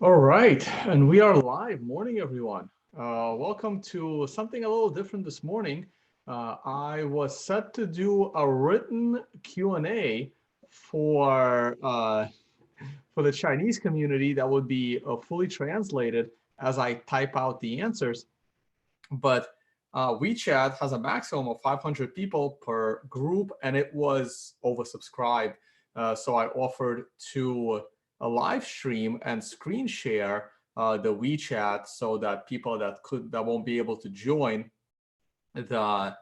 All right, and we are live. Morning, everyone. Welcome to something a little different this morning. I was set to do a written Q&A for the Chinese community that would be fully translated as I type out the answers. But WeChat has a maximum of 500 people per group, and it was oversubscribed. So I offered to a live stream and screen share the WeChat so that people that won't be able to join the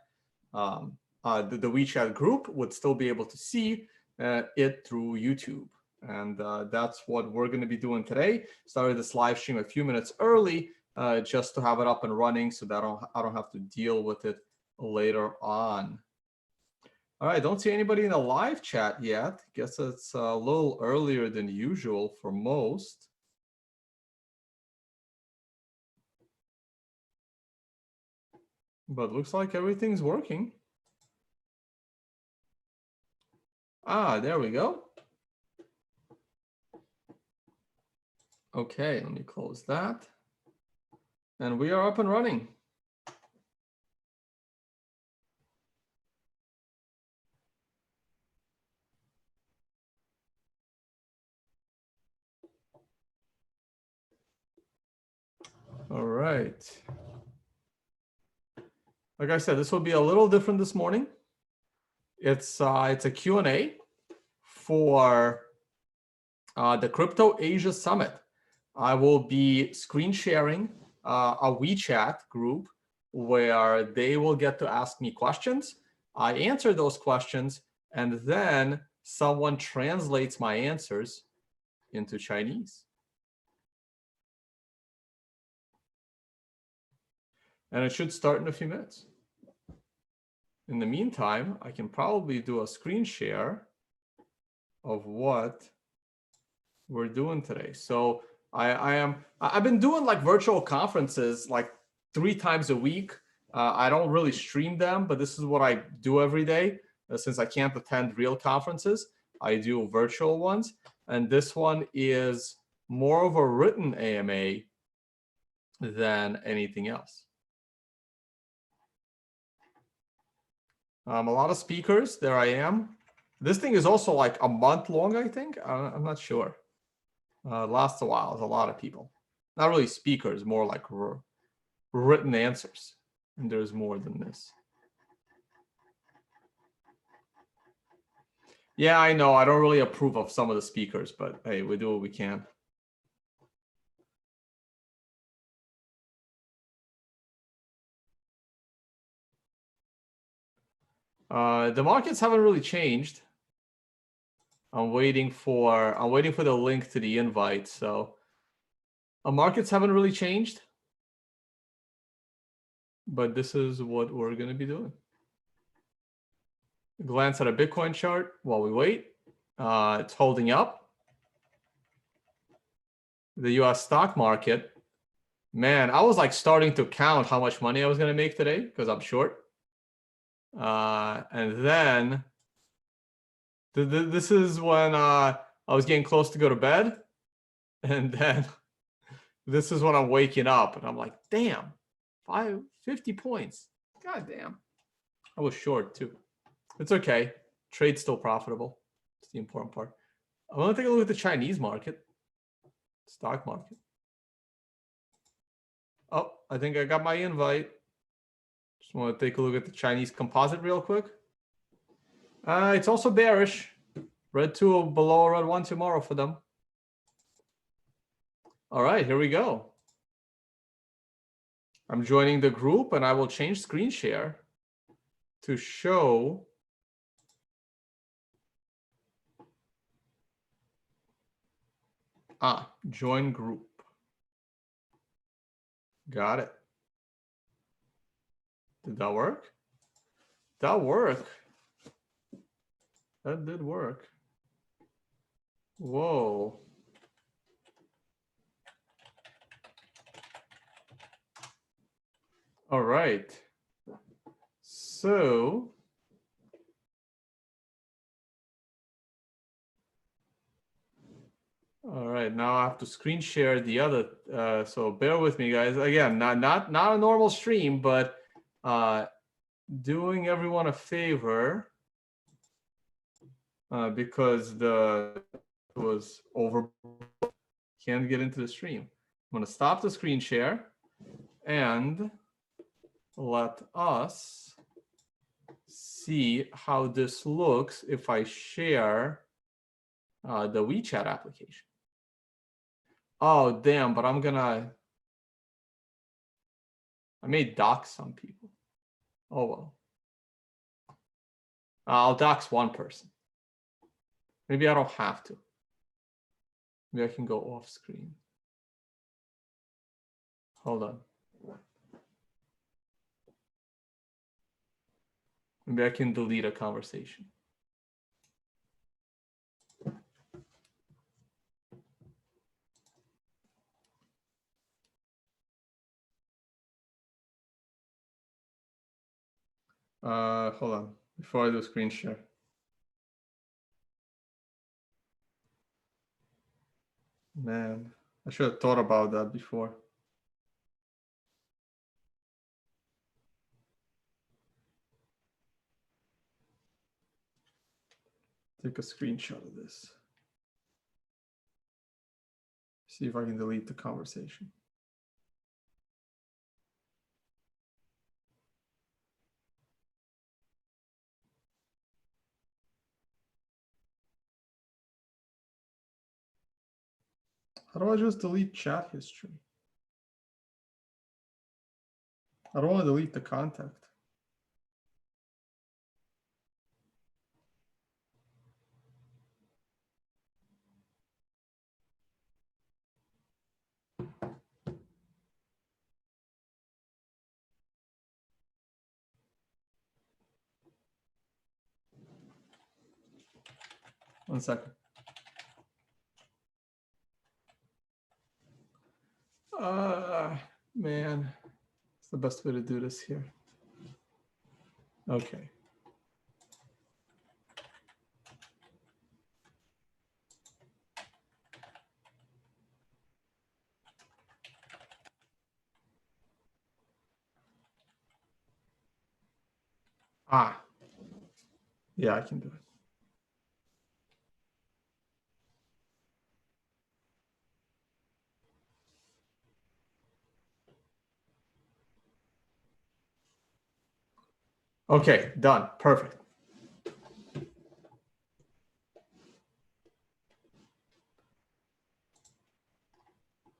the WeChat group would still be able to see it through YouTube. And that's what we're going to be doing today. Started this live stream a few minutes early just to have it up and running so that I don't have to deal with it later on. All right, don't see anybody in the live chat yet. Guess it's a little earlier than usual for most. But looks like everything's working. Ah, there we go. Okay, let me close that. And we are up and running. All right. Like I said, this will be a little different this morning. It's a Q&A for the Crypto Asia Summit. I will be screen sharing a WeChat group where they will get to ask me questions. I answer those questions, and then someone translates my answers into Chinese. And it should start in a few minutes. In the meantime, I can probably do a screen share of what we're doing today. So I've been doing like virtual conferences like 3 times a week. I don't really stream them, but this is what I do every day. Since I can't attend real conferences, I do virtual ones. And this one is more of a written AMA than anything else. A lot of speakers, there I am. This thing is also like a month long, I think. I'm not sure. Lasts a while. There's a lot of people. Not really speakers, more like written answers. And there's more than this. Yeah, I know. I don't really approve of some of the speakers, but hey, we do what we can. The markets haven't really changed. I'm waiting for the link to the invite. So markets haven't really changed, but this is what we're going to be doing. Glance at a Bitcoin chart while we wait. It's holding up. The US stock market, man, I was like starting to count how much money I was going to make today because I'm short. And then this is when I was getting close to go to bed. And then this is when I'm waking up and I'm like, damn, 50 points. God damn. I was short too. It's okay. Trade's still profitable. It's the important part. I want to take a look at the Chinese market, stock market. Oh, I think I got my invite. Just want to take a look at the Chinese composite real quick. It's also bearish. Red 2 below red 1 tomorrow for them. All right, here we go. I'm joining the group and I will change screen share to show join group. Got it. Did that work? That worked. That did work. Whoa. All right. So All right, now I have to screen share the other. So bear with me, guys. Again, not a normal stream, but doing everyone a favor because the was over. Can't get into the stream. I'm going to stop the screen share and let us see how this looks if I share the WeChat application. Oh, damn, but I may dox some people. Oh, well. I'll dox one person. Maybe I don't have to. Maybe I can go off screen. Hold on. Maybe I can delete a conversation. Hold on, before I do screen share. Man, I should have thought about that before. Take a screenshot of this. See if I can delete the conversation. How do I just delete chat history? I don't want to delete the contact. One second. Man, it's the best way to do this here. Okay. Yeah, I can do it. Okay, done. Perfect.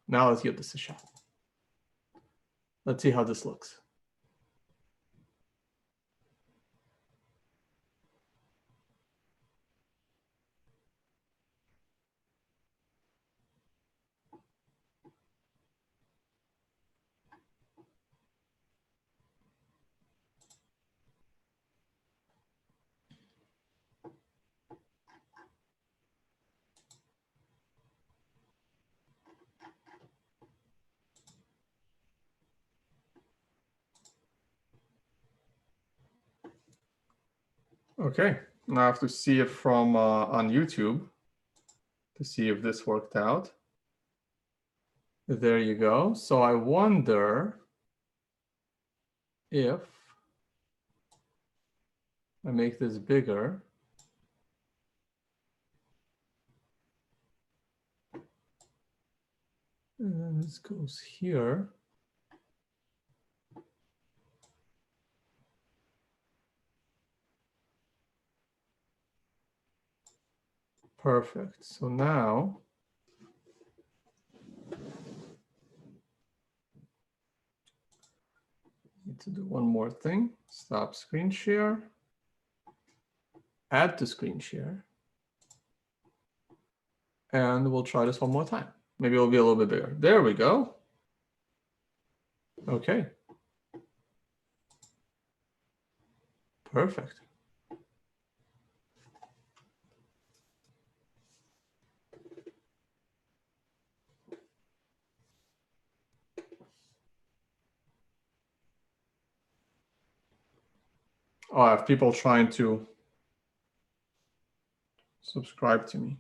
Now let's give this a shot. Let's see how this looks. Okay, now I have to see it from on YouTube to see if this worked out. There you go. So I wonder if I make this bigger. And then this goes here. Perfect. So now need to do one more thing. Stop screen share. Add to screen share. And we'll try this one more time. Maybe it'll be a little bit bigger. There we go. Okay. Perfect. Oh, I have people trying to subscribe to me.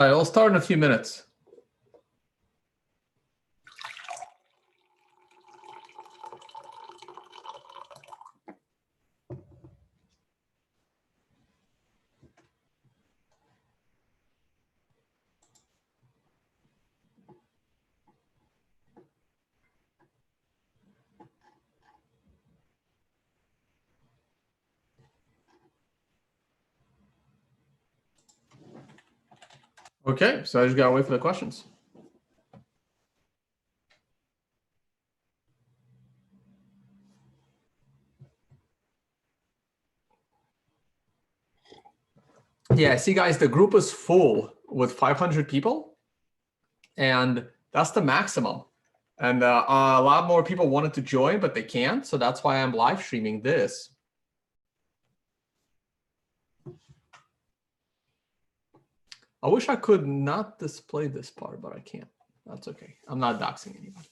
All right, we'll start in a few minutes. Okay, so I just gotta wait for the questions. Yeah, see guys, the group is full with 500 people, and that's the maximum. And a lot more people wanted to join, but they can't. So that's why I'm live streaming this. I wish I could not display this part, but I can't. That's okay. I'm not doxing anyone.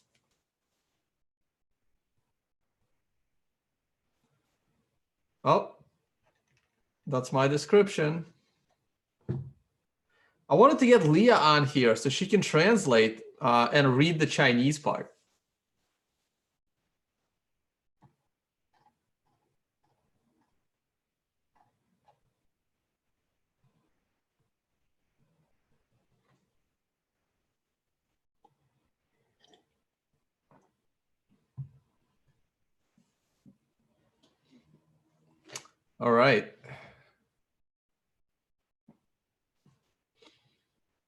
Oh, that's my description. I wanted to get Leah on here so she can translate and read the Chinese part. All right.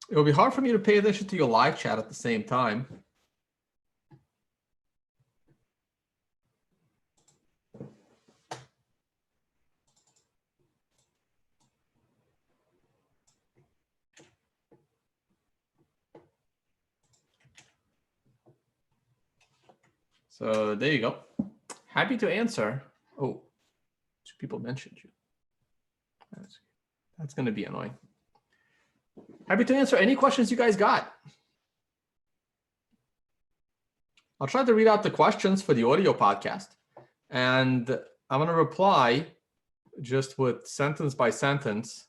It will be hard for me to pay attention to your live chat at the same time. So there you go. Happy to answer. Oh, 2 people mentioned you. That's going to be annoying. Happy to answer any questions you guys got. I'll try to read out the questions for the audio podcast. And I'm going to reply just with sentence by sentence.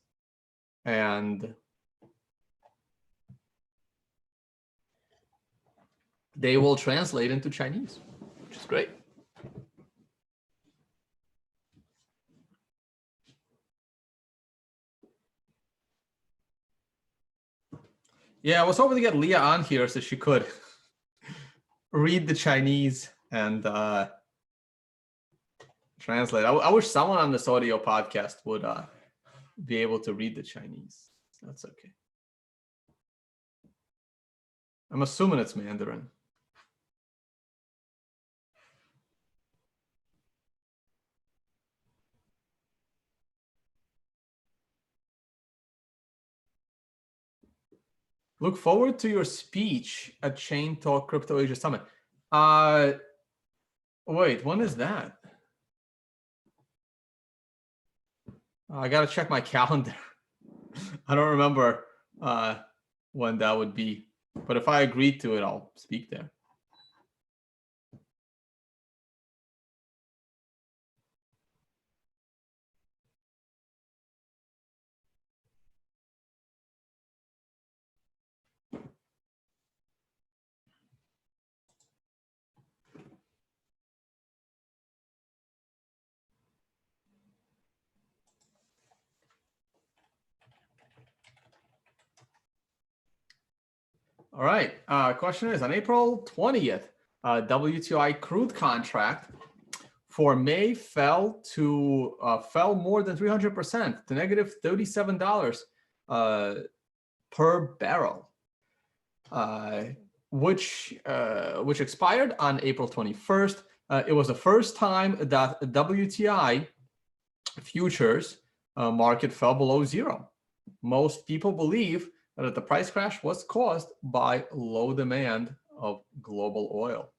And they will translate into Chinese, which is great. Yeah, I was hoping to get Leah on here so she could read the Chinese and translate. I wish someone on this audio podcast would be able to read the Chinese. That's okay. I'm assuming it's Mandarin. Look forward to your speech at Chain Talk Crypto Asia Summit. Wait, when is that? I got to check my calendar. I don't remember when that would be. But if I agree to it, I'll speak there. All right. Question is, on April 20th, WTI crude contract for May fell more than 300% to negative $37 per barrel, which expired on April 21st. It was the first time that WTI futures market fell below zero. Most people believe that the price crash was caused by low demand of global oil.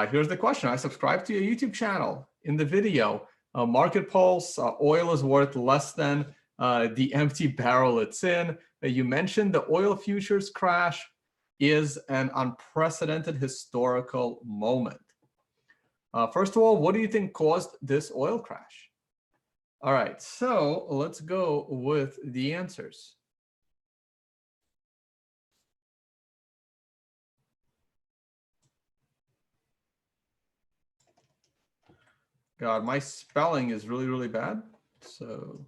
Here's the question. I subscribe to your YouTube channel. In the video, Market Pulse, oil is worth less than the empty barrel it's in. You mentioned the oil futures crash is an unprecedented historical moment. First of all, what do you think caused this oil crash? All right, so let's go with the answers. God, my spelling is really, really bad. So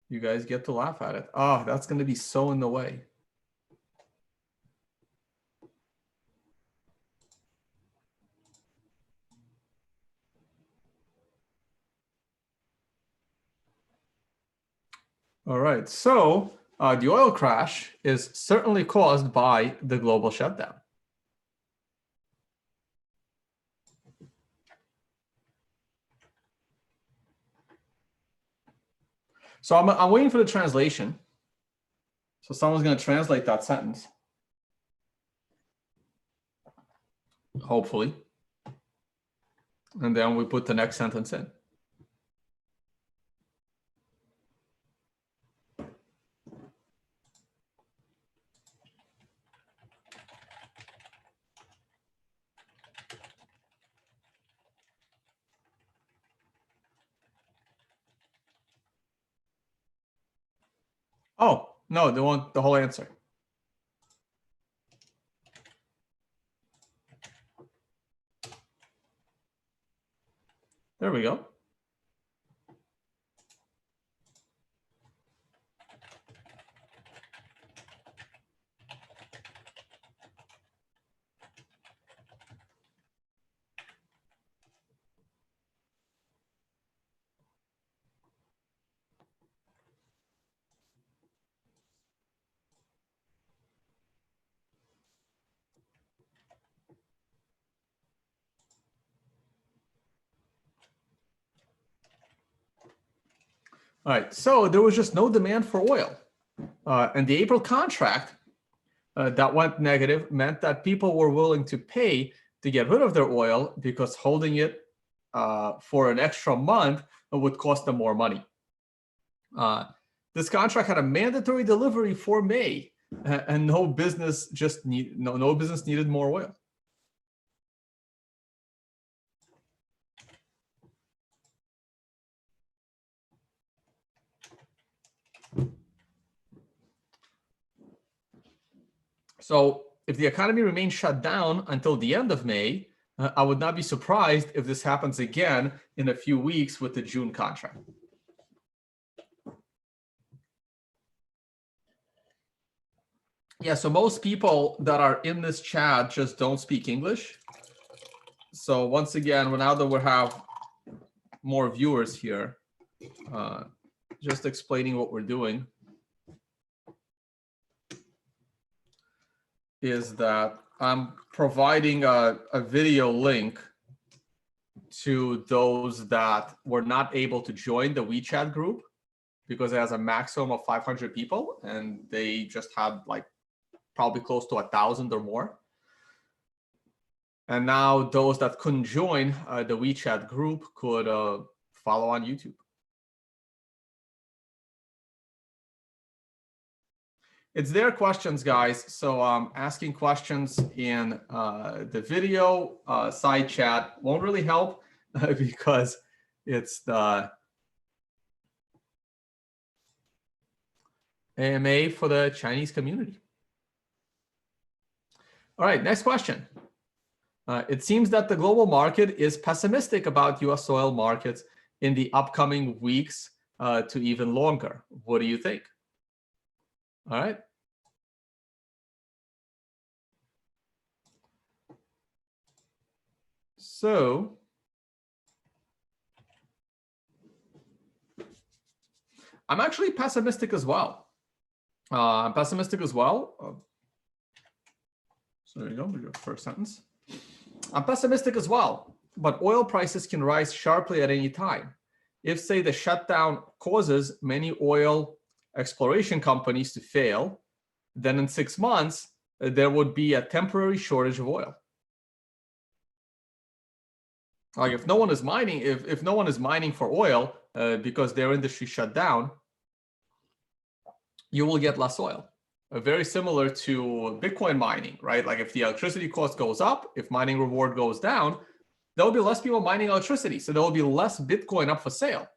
you guys get to laugh at it. Oh, that's going to be so in the way. All right, so the oil crash is certainly caused by the global shutdown. So I'm waiting for the translation. So someone's going to translate that sentence. Hopefully. And then we put the next sentence in. Oh, no, they want the whole answer. There we go. All right, so there was just no demand for oil. And the April contract that went negative meant that people were willing to pay to get rid of their oil because holding it for an extra month would cost them more money. This contract had a mandatory delivery for May, and no business needed more oil. So if the economy remains shut down until the end of May, I would not be surprised if this happens again in a few weeks with the June contract. Yeah, so most people that are in this chat just don't speak English. So once again, now that we have more viewers here, just explaining what we're doing is that I'm providing a video link to those that were not able to join the WeChat group because it has a maximum of 500 people and they just had like probably close to 1,000 or more. And now those that couldn't join the WeChat group could follow on YouTube. It's their questions, guys. So asking questions in the video side chat won't really help because it's the AMA for the Chinese community. All right, next question. It seems that the global market is pessimistic about US oil markets in the upcoming weeks to even longer. What do you think? All right. So I'm actually pessimistic as well. I'm pessimistic as well. So there you go, your first sentence. I'm pessimistic as well, but oil prices can rise sharply at any time. If, say, the shutdown causes many oil exploration companies to fail, then in 6 months, there would be a temporary shortage of oil. Like if no one is mining, if no one is mining for oil because their industry shut down, you will get less oil. Very similar to Bitcoin mining, right? Like if the electricity cost goes up, if mining reward goes down, there will be less people mining electricity. So there will be less Bitcoin up for sale.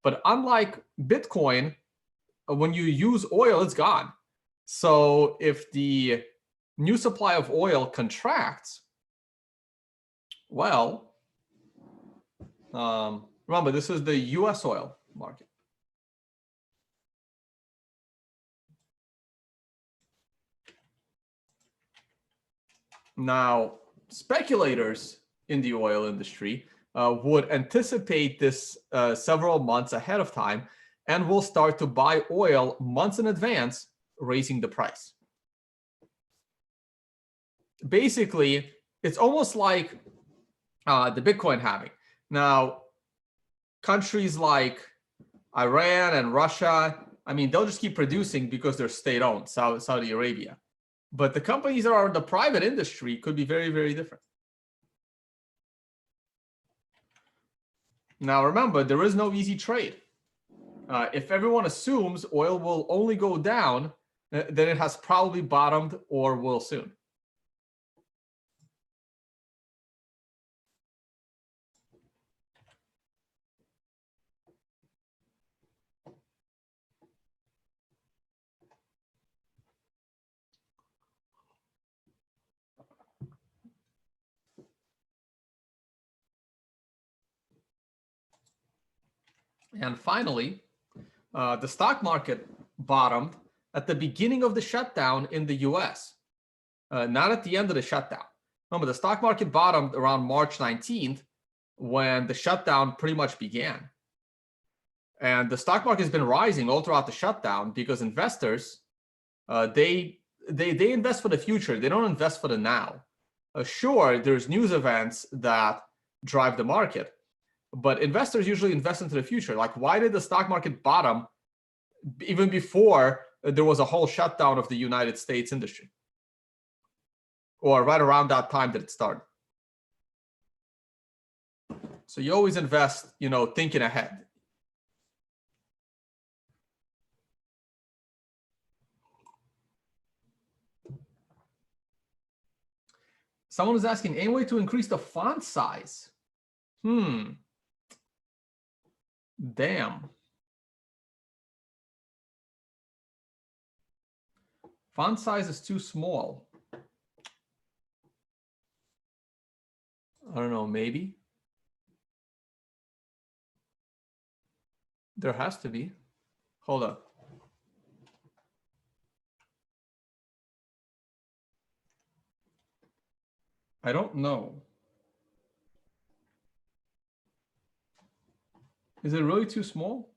But unlike Bitcoin, when you use oil, it's gone. So if the new supply of oil contracts, well, Remember, this is the US oil market. Now, speculators in the oil industry would anticipate this several months ahead of time and will start to buy oil months in advance, raising the price. Basically, it's almost like the Bitcoin halving. Now, countries like Iran and Russia, I mean, they'll just keep producing because they're state-owned, Saudi Arabia. But the companies that are in the private industry could be very, very different. Now, remember, there is no easy trade. If everyone assumes oil will only go down, then it has probably bottomed or will soon. And finally, the stock market bottomed at the beginning of the shutdown in the US, not at the end of the shutdown. Remember, the stock market bottomed around March 19th when the shutdown pretty much began. And the stock market has been rising all throughout the shutdown because investors, they invest for the future. They don't invest for the now. Sure, there's news events that drive the market, but investors usually invest into the future. Like, why did the stock market bottom even before there was a whole shutdown of the United States industry? Or right around that time that it started. So you always invest, thinking ahead. Someone was asking, any way to increase the font size? Damn. Font size is too small. I don't know, maybe. There has to be. Hold up. I don't know. Is it really too small?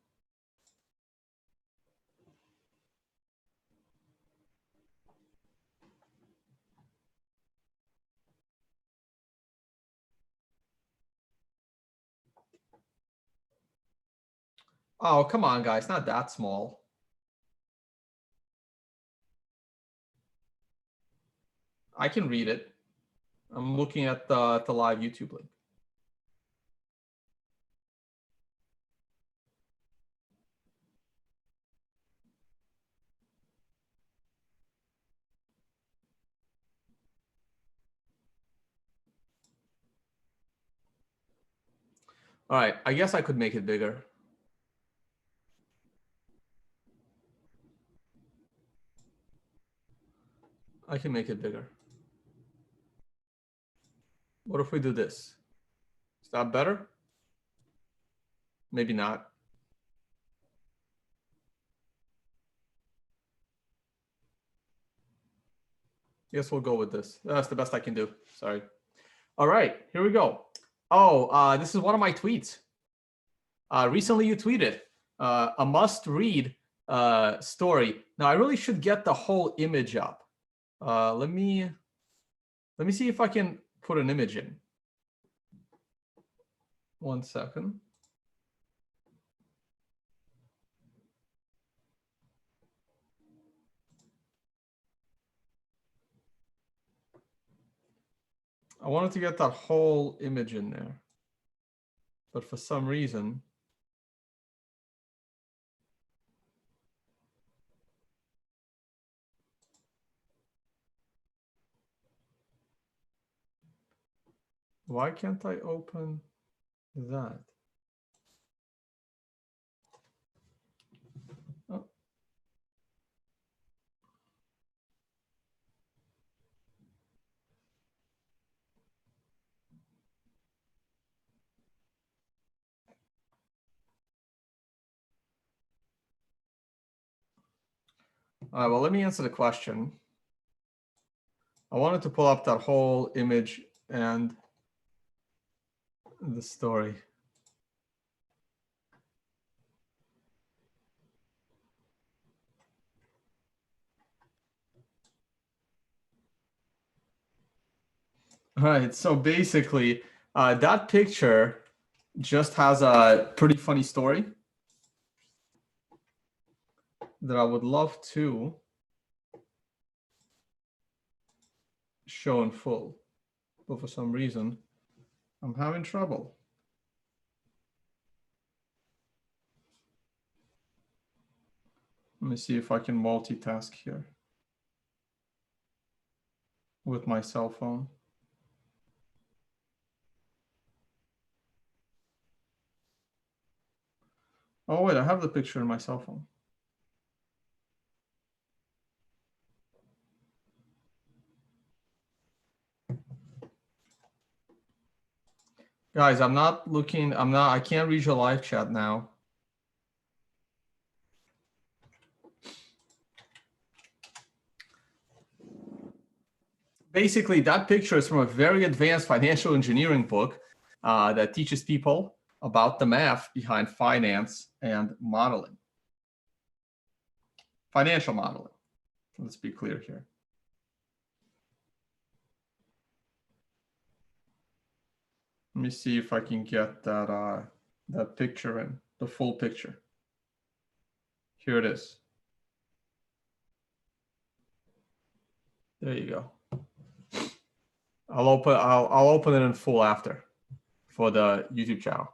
Oh, come on, guys. Not that small. I can read it. I'm looking at the live YouTube link. All right, I guess I could make it bigger. I can make it bigger. What if we do this? Is that better? Maybe not. Guess we'll go with this. That's the best I can do. Sorry. All right, here we go. Oh, this is one of my tweets. Recently you tweeted a must-read story. Now I really should get the whole image up. Let me see if I can put an image in. 1 second. I wanted to get that whole image in there, but for some reason, why can't I open that? Oh. All right, well, let me answer the question. I wanted to pull up that whole image and the story. All right, so basically, that picture just has a pretty funny story that I would love to show in full, but for some reason, I'm having trouble. Let me see if I can multitask here with my cell phone. Oh, wait, I have the picture in my cell phone. Guys, I can't read your live chat now. Basically, that picture is from a very advanced financial engineering book that teaches people about the math behind finance and modeling. Financial modeling. Let's be clear here. Let me see if I can get that picture in, the full picture. Here it is. There you go. I'll open it in full after for the YouTube channel.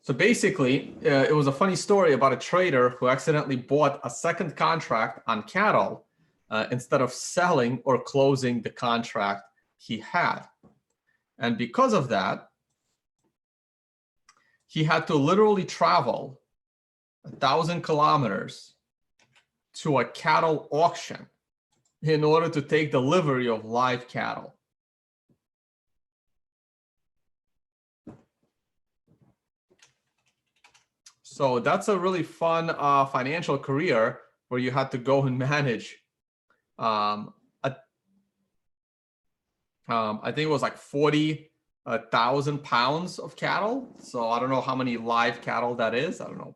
So basically, it was a funny story about a trader who accidentally bought a second contract on cattle instead of selling or closing the contract he had. And because of that, he had to literally travel 1,000 kilometers to a cattle auction in order to take delivery of live cattle. So that's a really fun financial career where you had to go and manage, I think it was like 40,000 pounds of cattle. So I don't know how many live cattle that is. I don't know.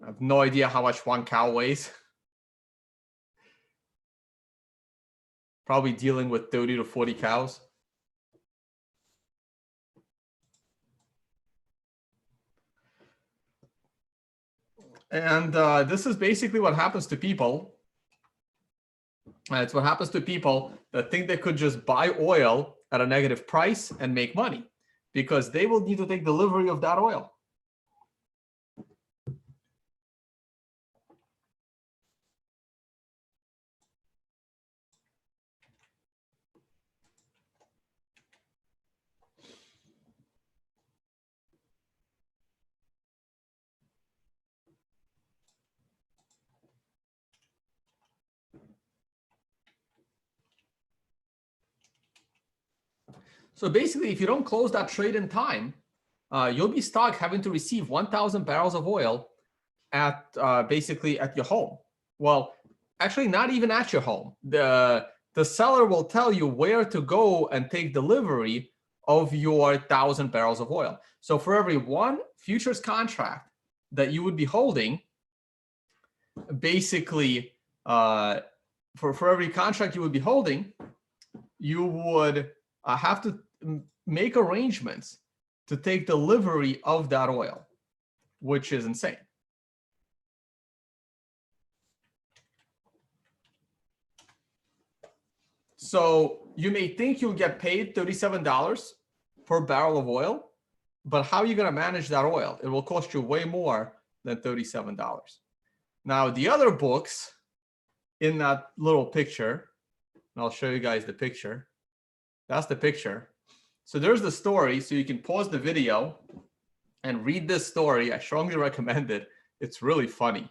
I have no idea how much one cow weighs. Probably dealing with 30 to 40 cows. And this is basically what happens to people. It's what happens to people that think they could just buy oil at a negative price and make money, because they will need to take delivery of that oil. So basically, if you don't close that trade in time, you'll be stuck having to receive 1,000 barrels of oil at basically at your home. Well, actually, not even at your home. The seller will tell you where to go and take delivery of your 1,000 barrels of oil. So for every one futures contract that you would be holding, basically, for every contract you would be holding, you would have to make arrangements to take delivery of that oil, which is insane. So you may think you'll get paid $37 per barrel of oil, but how are you going to manage that oil? It will cost you way more than $37. Now, the other books in that little picture, and I'll show you guys the picture. That's the picture. So there's the story. So you can pause the video and read this story. I strongly recommend it. It's really funny.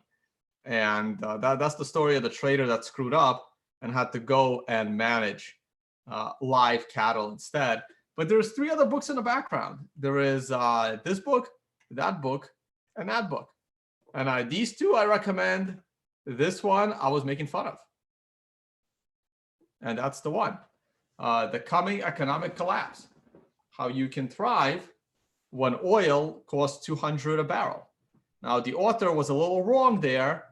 And that's the story of the trader that screwed up and had to go and manage live cattle instead. But there's 3 other books in the background. There is this book, and that book. And these 2 I recommend. This one I was making fun of. And that's the one. The Coming Economic Collapse. How you can thrive when oil costs $200 a barrel. Now, the author was a little wrong there.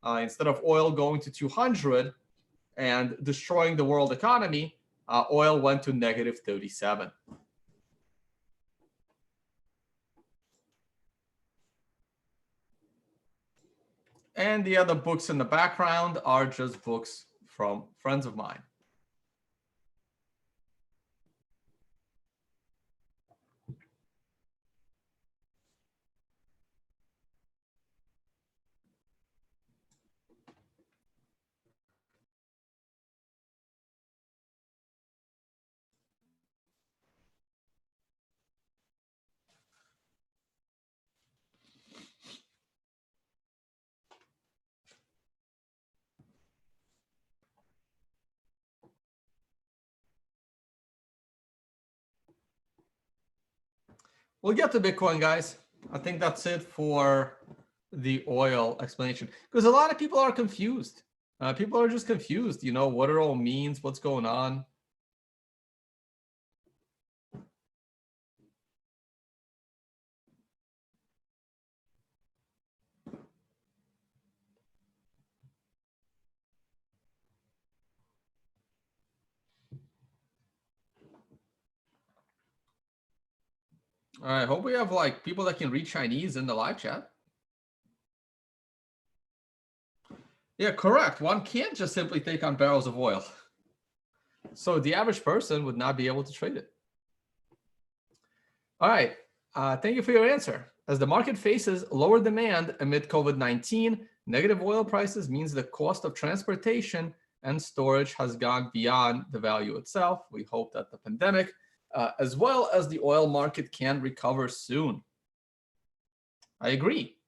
Instead of oil going to 200 and destroying the world economy, oil went to negative 37. And the other books in the background are just books from friends of mine. We'll get to Bitcoin, guys. I think that's it for the oil explanation, because a lot of people are confused. People are just confused, what it all means, what's going on. All right, hope we have like people that can read Chinese in the live chat. Yeah, correct. One can't just simply take on barrels of oil. So the average person would not be able to trade it. All right, thank you for your answer. As the market faces lower demand amid COVID-19, negative oil prices means the cost of transportation and storage has gone beyond the value itself. We hope that the pandemic, as well as the oil market, can recover soon. I agree.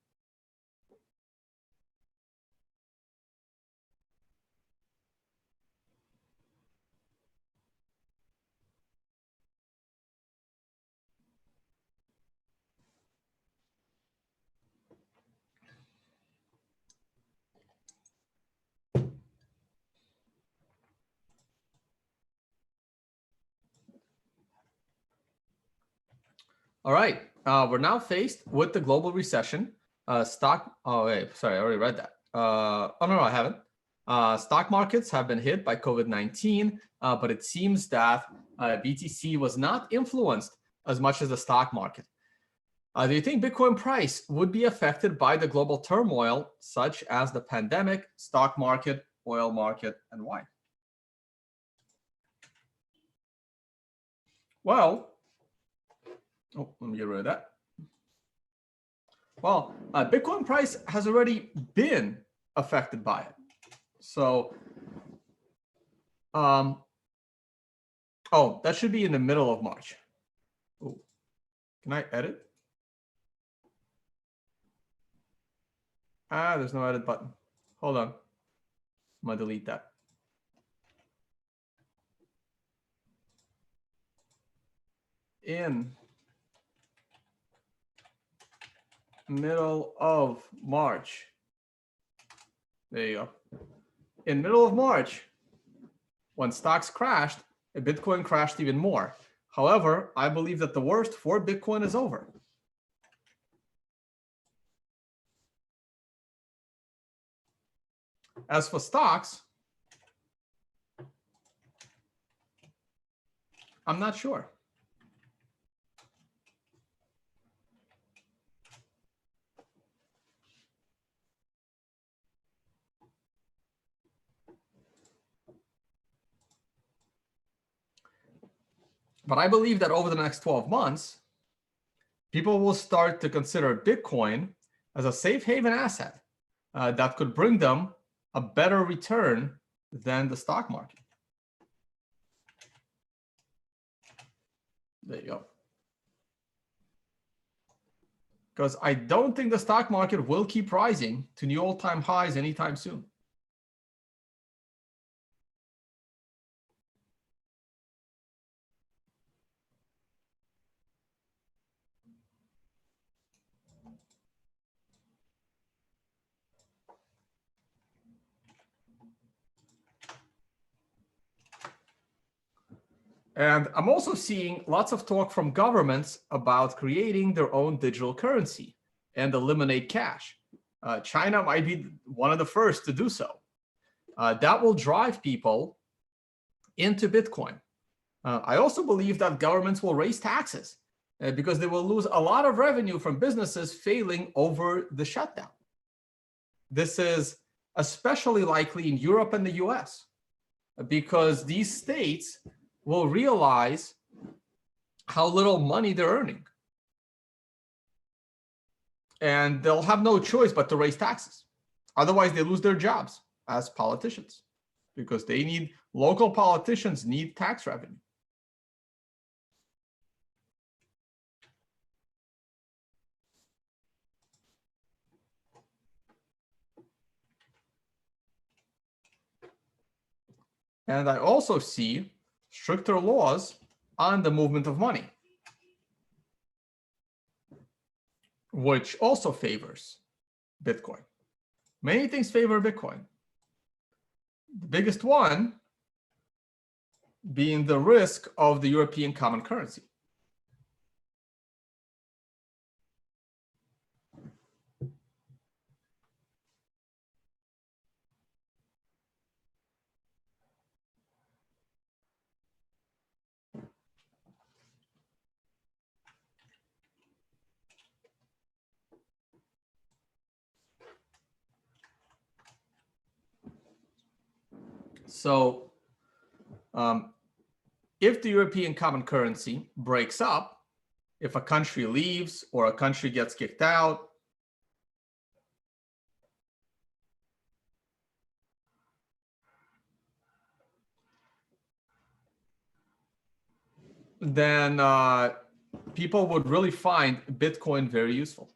All right, we're now faced with the global recession. Oh, wait, sorry, I already read that. Oh, no, I haven't. Stock markets have been hit by COVID-19, but it seems that BTC was not influenced as much as the stock market. Do you think Bitcoin price would be affected by the global turmoil, such as the pandemic, stock market, oil market, and why? Well, let me get rid of that. Well, Bitcoin price has already been affected by it. So, oh, that should be in the middle of March. Ooh. Can I edit? There's no edit button. Hold on. I'm gonna delete that. In middle of March. There you go. In middle of March, when stocks crashed, Bitcoin crashed even more. However, I believe that the worst for Bitcoin is over. As for stocks, I'm not sure. But I believe that over the next 12 months, people will start to consider Bitcoin as a safe haven asset that could bring them a better return than the stock market. There you go. because I don't think the stock market will keep rising to new all-time highs anytime soon. And I'm also seeing lots of talk from governments about creating their own digital currency and eliminate cash. China might be one of the first to do so. That will drive people into Bitcoin. I also believe that governments will raise taxes because they will lose a lot of revenue from businesses failing over the shutdown. This is especially likely in Europe and the US because these states will realize how little money they're earning. And they'll have no choice but to raise taxes. Otherwise, they lose their jobs as politicians because local politicians need tax revenue. And I also see stricter laws on the movement of money, which also favors Bitcoin. Many things favor Bitcoin. The biggest one being the risk of the European common currency. So if the European common currency breaks up, if a country leaves or a country gets kicked out, then people would really find Bitcoin very useful.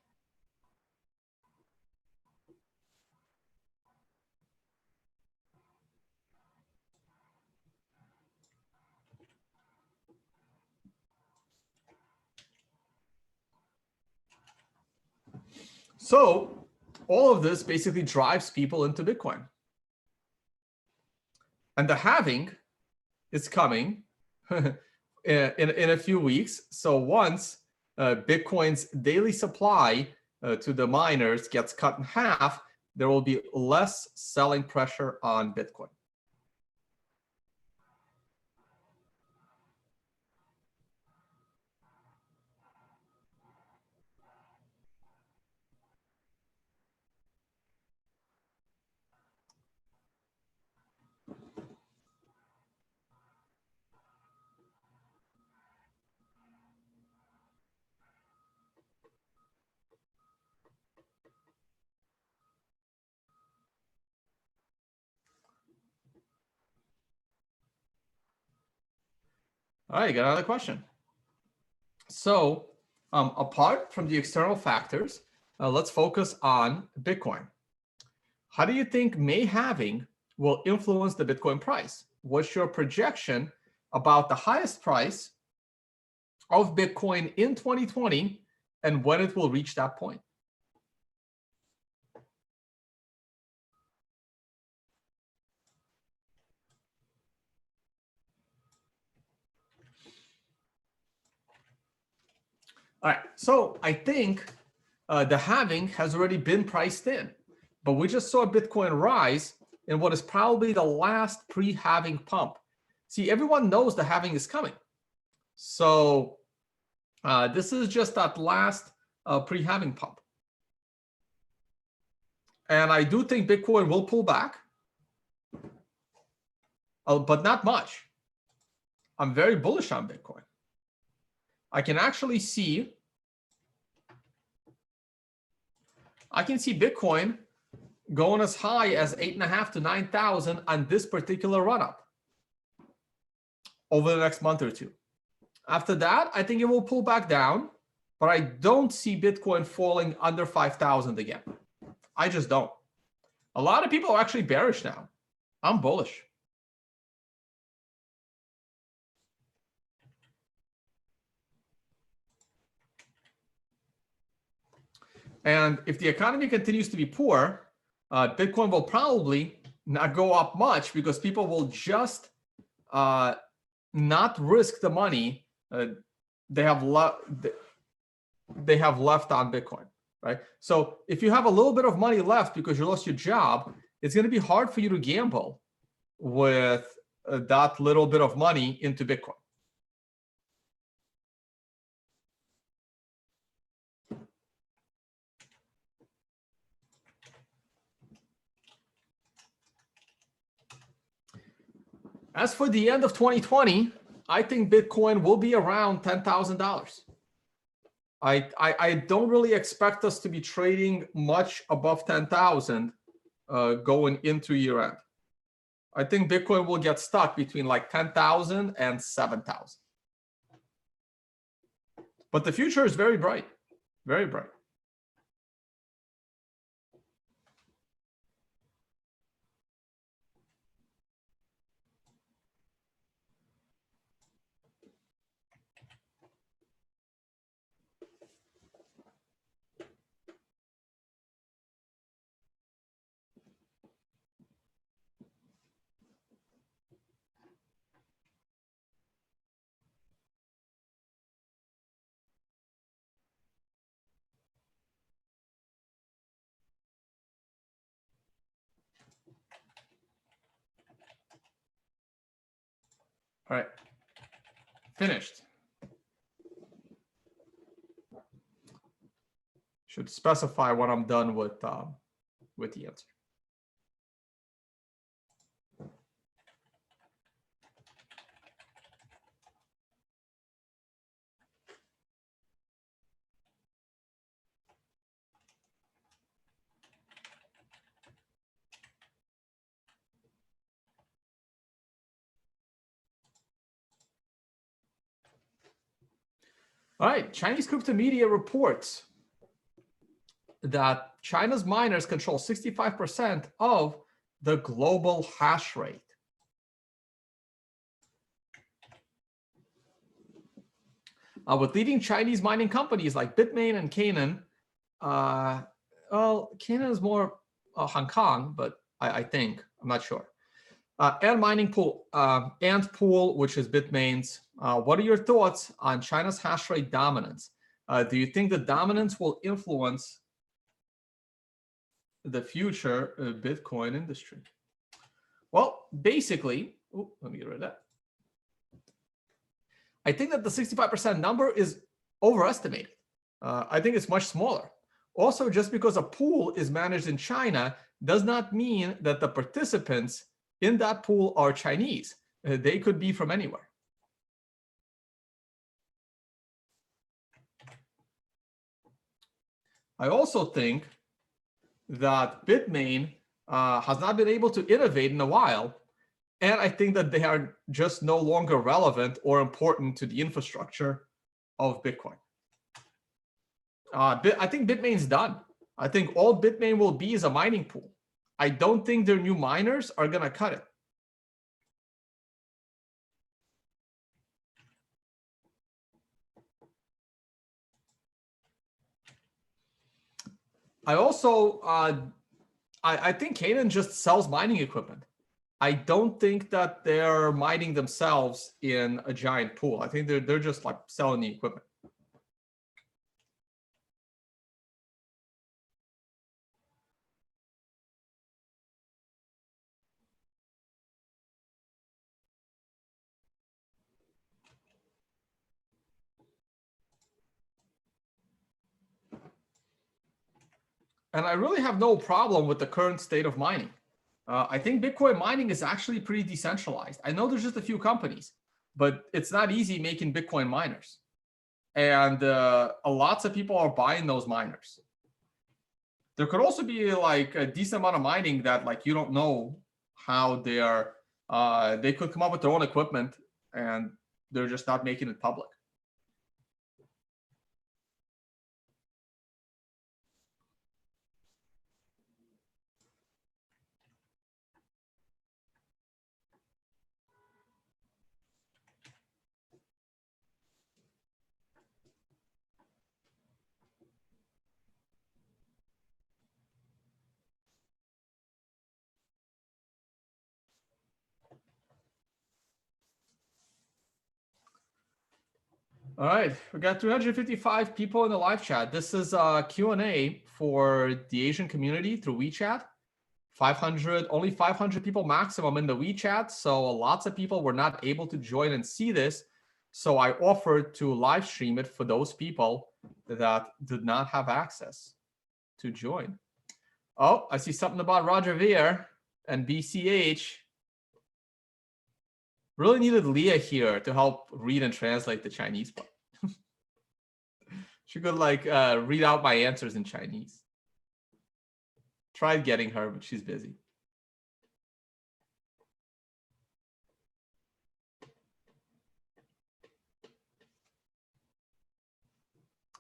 So all of this basically drives people into Bitcoin. And the halving is coming in a few weeks. So once Bitcoin's daily supply to the miners gets cut in half, there will be less selling pressure on Bitcoin. All right, got another question. So apart from the external factors, let's focus on Bitcoin. How do you think May halving will influence the Bitcoin price? What's your projection about the highest price of Bitcoin in 2020 and when it will reach that point? All right, so I think the halving has already been priced in, but we just saw Bitcoin rise in what is probably the last pre-halving pump. See, everyone knows the halving is coming. So this is just that last pre-halving pump. And I do think Bitcoin will pull back, but not much. I'm very bullish on Bitcoin. I can actually see, Bitcoin going as high as 8.5 to 9,000 on this particular run-up over the next month or two. After that, I think it will pull back down but I don't see Bitcoin falling under 5,000 again. I just don't. A lot of people are actually bearish now. I'm bullish. And if the economy continues to be poor, Bitcoin will probably not go up much because people will just not risk the money they have left on Bitcoin, right? So if you have a little bit of money left because you lost your job, it's going to be hard for you to gamble with that little bit of money into Bitcoin. As for the end of 2020, I think Bitcoin will be around $10,000. I don't really expect us to be trading much above 10,000 going into year end. I think Bitcoin will get stuck between like 10,000 and 7,000. But the future is very bright, very bright. All right, finished. Should specify when I'm done with the answer. All right, Chinese crypto media reports that China's miners control 65% of the global hash rate. With leading Chinese mining companies like Bitmain and Canaan, well, Canaan is more Hong Kong, but I think, I'm not sure. And mining pool, Ant Pool, which is Bitmain's. What are your thoughts on China's hash rate dominance? Do you think the dominance will influence the future Bitcoin industry? Well, basically, let me get rid of that. I think that the 65% number is overestimated. I think it's much smaller. Also, just because a pool is managed in China does not mean that the participants in that pool are Chinese. They could be from anywhere. I also think that Bitmain has not been able to innovate in a while. And I think that they are just no longer relevant or important to the infrastructure of Bitcoin. I think Bitmain's done. I think all Bitmain will be is a mining pool. I don't think their new miners are going to cut it. I also, I think Canaan just sells mining equipment. I don't think that they're mining themselves in a giant pool. I think they're just like selling the equipment. And I really have no problem with the current state of mining. I think Bitcoin mining is actually pretty decentralized. I know there's just a few companies, but it's not easy making Bitcoin miners. And lots of people are buying those miners. There could also be like a decent amount of mining that like you don't know how they are. They could come up with their own equipment and they're just not making it public. All right, we got 355 people in the live chat. This is a Q&A for the Asian community through WeChat. 500, only 500 people maximum in the WeChat, so lots of people were not able to join and see this. So I offered to live stream it for those people that did not have access to join. Oh, I see something about Roger Ver and BCH. Really needed Leah here to help read and translate the Chinese part. She could like read out my answers in Chinese. Tried getting her, but she's busy.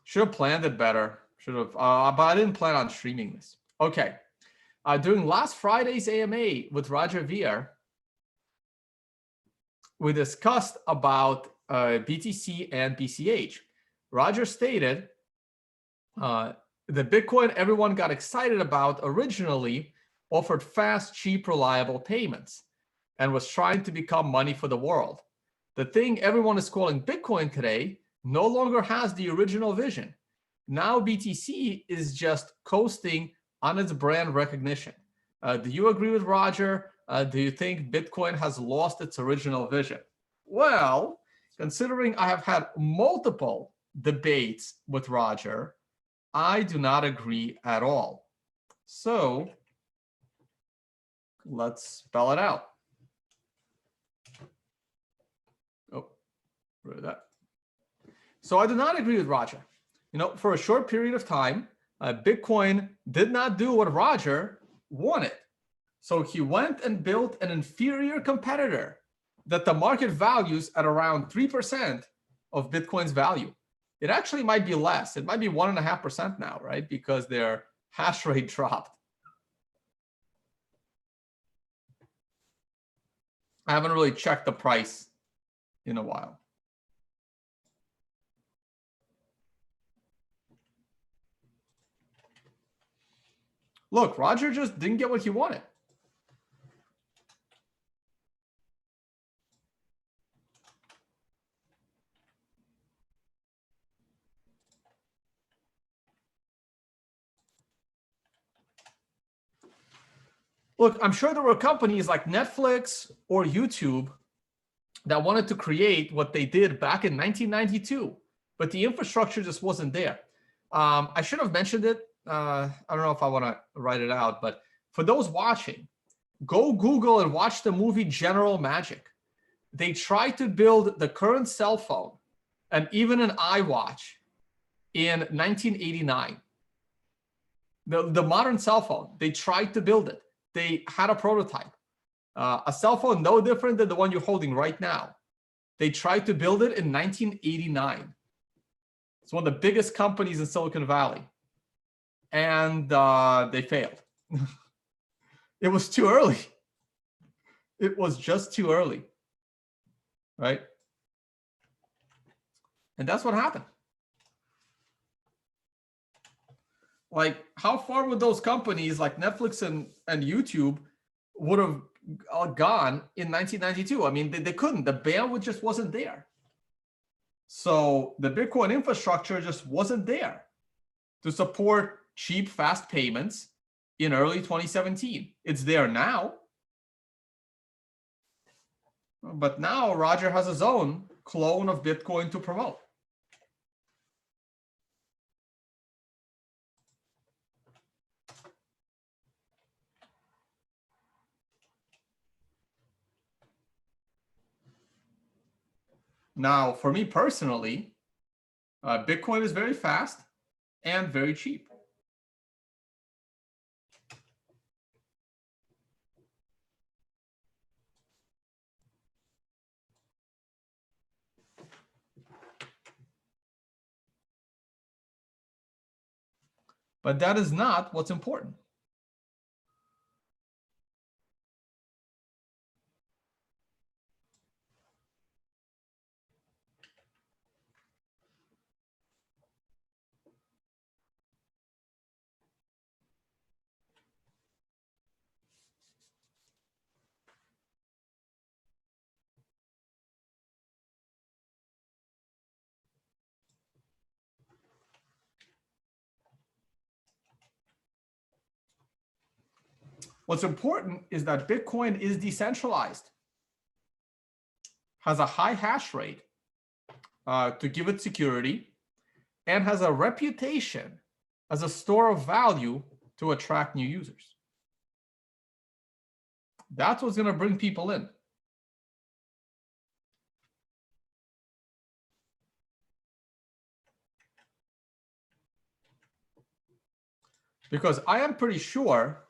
Should have planned it better. Should have, but I didn't plan on streaming this. Okay. During last Friday's AMA with Roger Ver, we discussed about BTC and BCH. Roger stated the Bitcoin everyone got excited about originally offered fast, cheap, reliable payments and was trying to become money for the world. The thing everyone is calling Bitcoin today no longer has the original vision. Now BTC is just coasting on its brand recognition. Do you agree with Roger? Do you think Bitcoin has lost its original vision? Well, considering I have had multiple debates with Roger, I do not agree at all. So let's spell it out. Oh, rid of that. So I do not agree with Roger. You know, for a short period of time, Bitcoin did not do what Roger wanted. So he went and built an inferior competitor that the market values at around 3% of Bitcoin's value. It actually might be less. It might be 1.5% now, right? Because their hash rate dropped. I haven't really checked the price in a while. Look, Roger just didn't get what he wanted. Look, I'm sure there were companies like Netflix or YouTube that wanted to create what they did back in 1992, but the infrastructure just wasn't there. I should have mentioned it. I don't know if I want to write it out, but for those watching, go Google and watch the movie General Magic. They tried to build the current cell phone and even an iWatch in 1989. The modern cell phone, they tried to build it. They had a prototype. A cell phone no different than the one you're holding right now. They tried to build it in 1989. It's one of the biggest companies in Silicon Valley. And they failed. It was too early. It was just too early, right? And that's what happened. Like, how far would those companies like Netflix and YouTube would have gone in 1992? I mean, they couldn't. The bandwidth just wasn't there. So the Bitcoin infrastructure just wasn't there to support cheap, fast payments in early 2017. It's there now. But now Roger has his own clone of Bitcoin to promote. Now, for me personally, Bitcoin is very fast and very cheap. But that is not what's important. What's important is that Bitcoin is decentralized, has a high hash rate to give it security, and has a reputation as a store of value to attract new users. That's what's going to bring people in. Because I am pretty sure,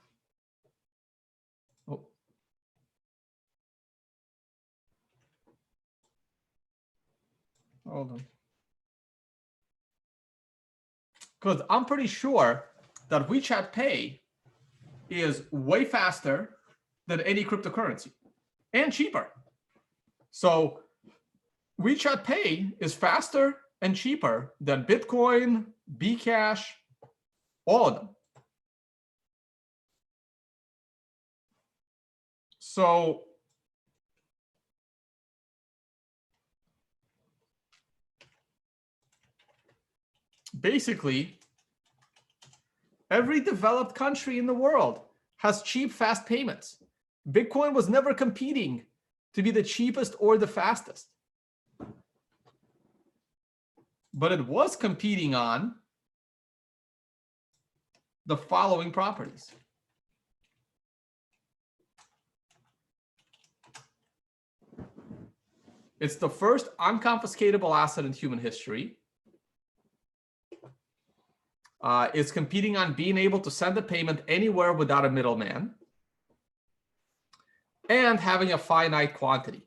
hold on. Because I'm pretty sure that WeChat Pay is way faster than any cryptocurrency and cheaper. So WeChat Pay is faster and cheaper than Bitcoin, Bcash, all of them. So basically, every developed country in the world has cheap, fast payments. Bitcoin was never competing to be the cheapest or the fastest. But it was competing on the following properties. It's the first unconfiscatable asset in human history. It's competing on being able to send a payment anywhere without a middleman, and having a finite quantity.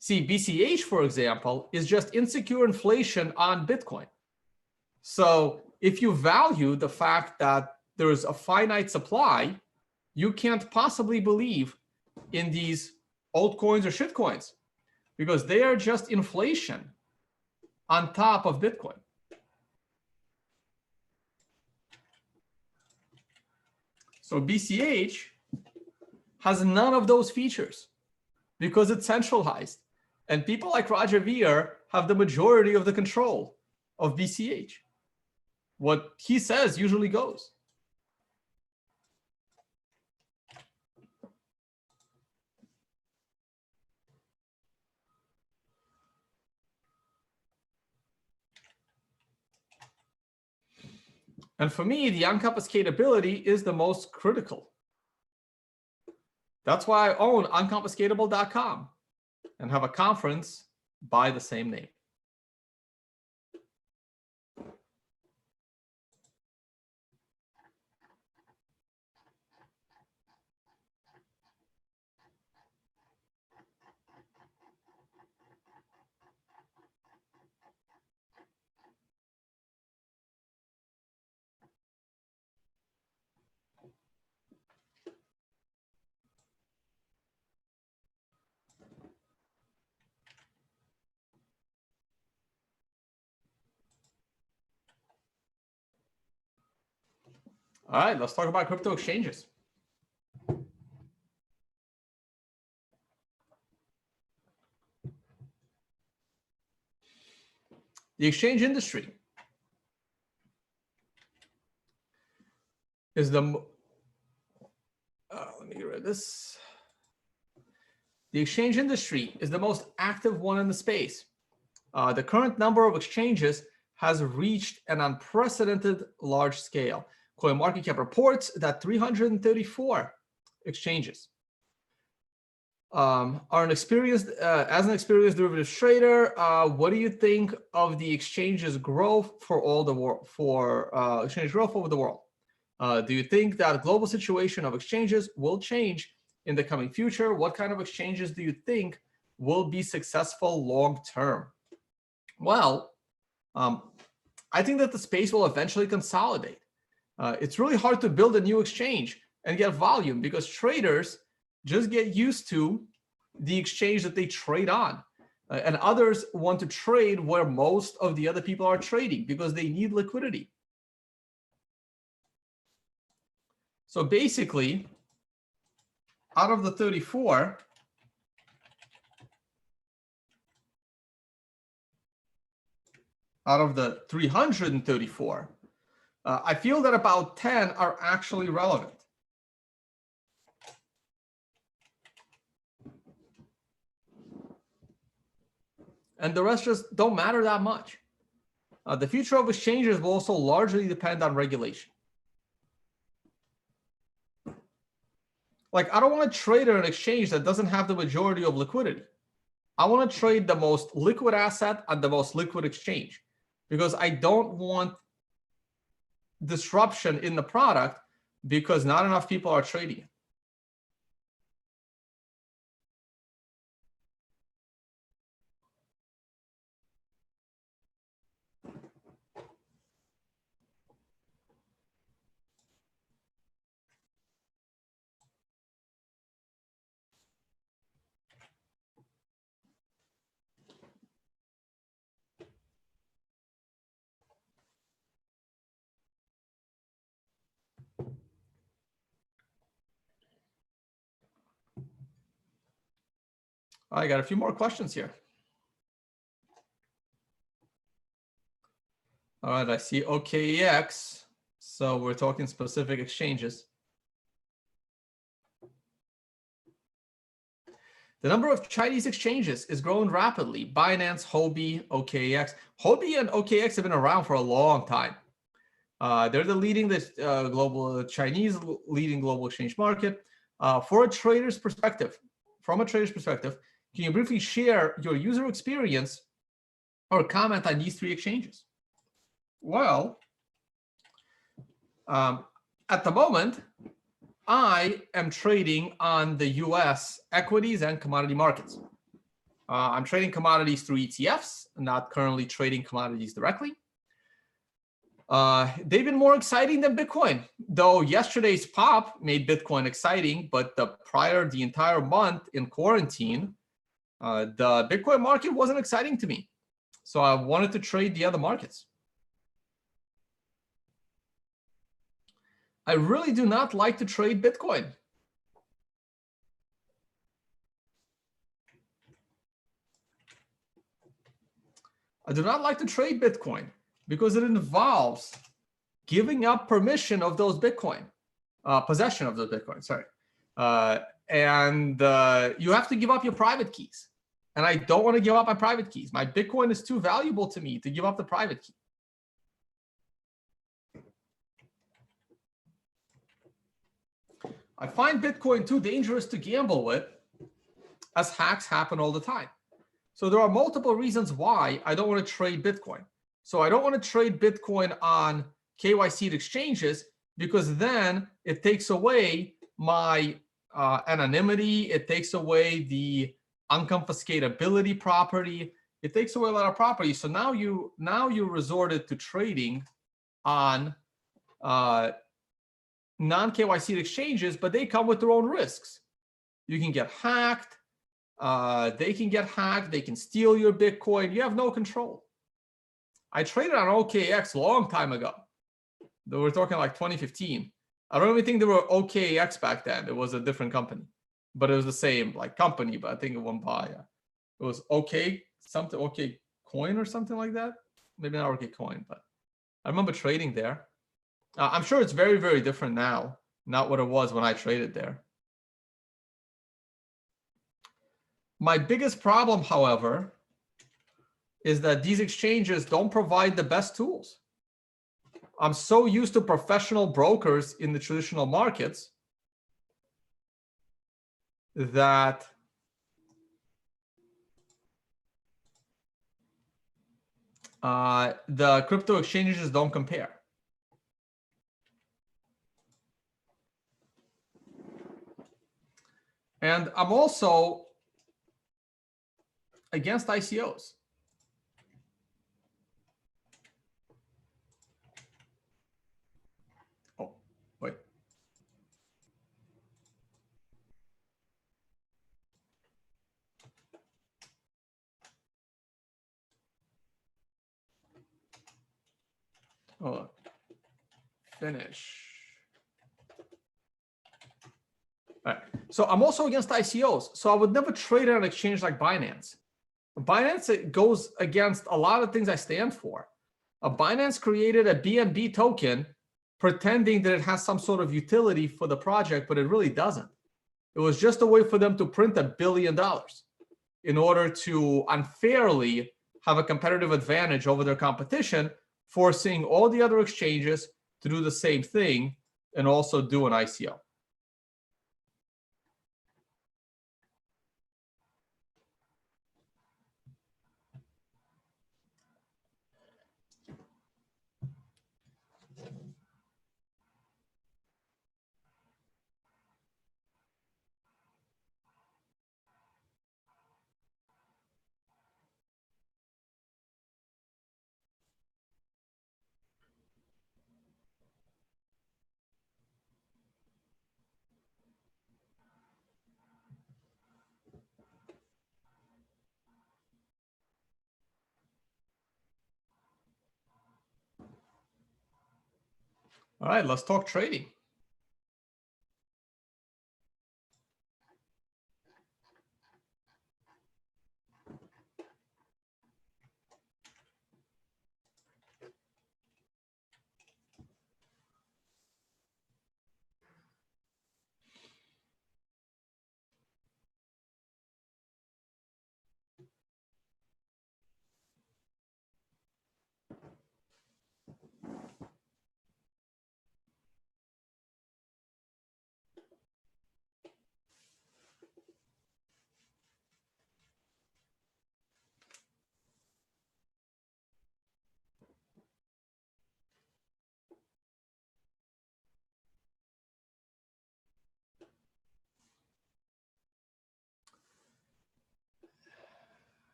See, BCH, for example, is just insecure inflation on Bitcoin. So if you value the fact that there's a finite supply, you can't possibly believe in these altcoins or shitcoins, because they are just inflation on top of Bitcoin. So BCH has none of those features because it's centralized. And people like Roger Ver have the majority of the control of BCH. What he says usually goes. And for me, the unconfiscatability is the most critical. That's why I own unconfiscatable.com and have a conference by the same name. All right, let's talk about crypto exchanges. The exchange industry is the, let me get rid of this. The exchange industry is the most active one in the space. The current number of exchanges has reached an unprecedented large scale. CoinMarketCap reports that 334 exchanges are an experienced, as an experienced derivatives trader. What do you think of the exchanges growth for all the world, exchange growth over the world? Do you think that global situation of exchanges will change in the coming future? What kind of exchanges do you think will be successful long term? Well, I think that the space will eventually consolidate. It's really hard to build a new exchange and get volume because traders just get used to the exchange that they trade on. And others want to trade where most of the other people are trading because they need liquidity. So basically, out of the 34, out of the 334, I feel that about 10 are actually relevant. and the rest just don't matter that much. The future of exchanges will also largely depend on regulation. Like, I don't want to trade on an exchange that doesn't have the majority of liquidity. I want to trade the most liquid asset on the most liquid exchange, because I don't want disruption in the product because not enough people are trading it. I got a few more questions here. All right, I see OKEX. So we're talking specific exchanges. The number of Chinese exchanges is growing rapidly. Binance, Huobi, OKEX. Huobi and OKEX have been around for a long time. They're the leading Chinese leading global exchange market. From a trader's perspective, can you briefly share your user experience or comment on these three exchanges? Well, at the moment, I am trading on the US equities and commodity markets. I'm trading commodities through ETFs, not currently trading commodities directly. They've been more exciting than Bitcoin, though yesterday's pop made Bitcoin exciting, but the entire month in quarantine, the Bitcoin market wasn't exciting to me. So I wanted to trade the other markets. I really do not like to trade Bitcoin. I do not like to trade Bitcoin because it involves giving up permission of those Bitcoin, possession of those Bitcoin, sorry. And you have to give up your private keys. And I don't want to give up my private keys. My Bitcoin is too valuable to me to give up the private key. I find Bitcoin too dangerous to gamble with, as hacks happen all the time. So there are multiple reasons why I don't want to trade Bitcoin. So I don't want to trade Bitcoin on KYC exchanges, because then it takes away my anonymity. It takes away the unconfiscatability property. It takes away a lot of property. So now you resorted to trading on non-KYC exchanges, but they come with their own risks. You can get hacked. They can get hacked. They can steal your Bitcoin. You have no control. I traded on OKEX a long time ago. We're talking like 2015. I don't even think there were OKEX back then. It was a different company, but it was the same like company. But I think it went by. It was OK Coin or something like that. Maybe not OK Coin, but I remember trading there. I'm sure it's very, very different now. Not what it was when I traded there. My biggest problem, however, is that these exchanges don't provide the best tools. I'm so used to professional brokers in the traditional markets that the crypto exchanges don't compare. And I'm also against ICOs. Oh, wait. Oh, finish. All right. So I'm also against ICOs. So I would never trade on an exchange like Binance. Binance, it goes against a lot of things I stand for. Binance created a BNB token pretending that it has some sort of utility for the project, but it really doesn't. It was just a way for them to print $1 billion in order to unfairly have a competitive advantage over their competition, forcing all the other exchanges to do the same thing and also do an ICO. All right, let's talk trading.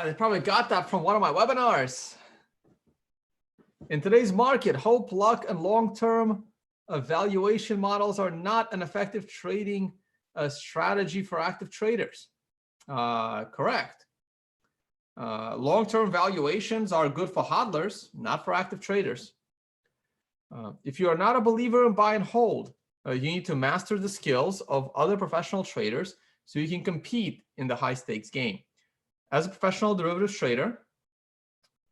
They probably got that from one of my webinars. In today's market, hope, luck, and long-term valuation models are not an effective trading strategy for active traders. Correct. Long-term valuations are good for hodlers, not for active traders. If you are not a believer in buy and hold, you need to master the skills of other professional traders so you can compete in the high-stakes game. As a professional derivatives trader,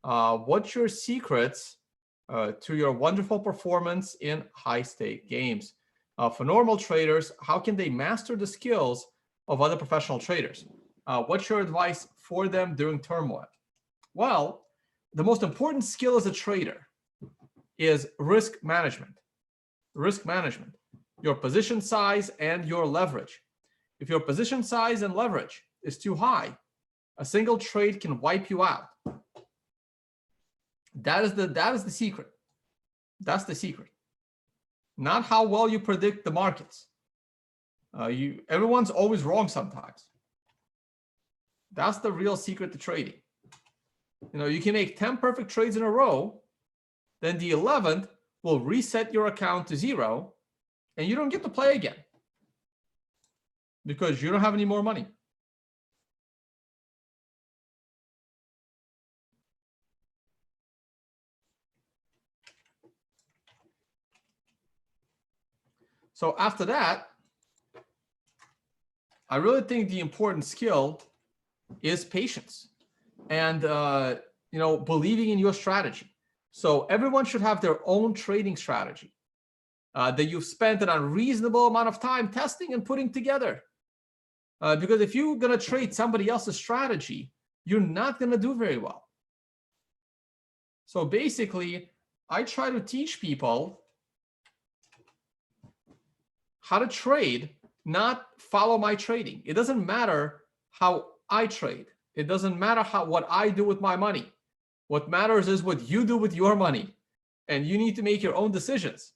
what's your secrets to your wonderful performance in high-stake games? For normal traders, how can they master the skills of other professional traders? What's your advice for them during turmoil? Well, the most important skill as a trader is risk management. Risk management, your position size and your leverage. If your position size and leverage is too high, a single trade can wipe you out. That is the secret. That's the secret. Not how well you predict the markets. Everyone's always wrong sometimes. That's the real secret to trading. You can make 10 perfect trades in a row, then the 11th will reset your account to 0, and you don't get to play again because you don't have any more money. So after that, I really think the important skill is patience and believing in your strategy. So everyone should have their own trading strategy that you've spent an unreasonable amount of time testing and putting together. Because if you're going to trade somebody else's strategy, you're not going to do very well. So basically, I try to teach people how to trade, not follow my trading. It doesn't matter how I trade. It doesn't matter what I do with my money. What matters is what you do with your money. And you need to make your own decisions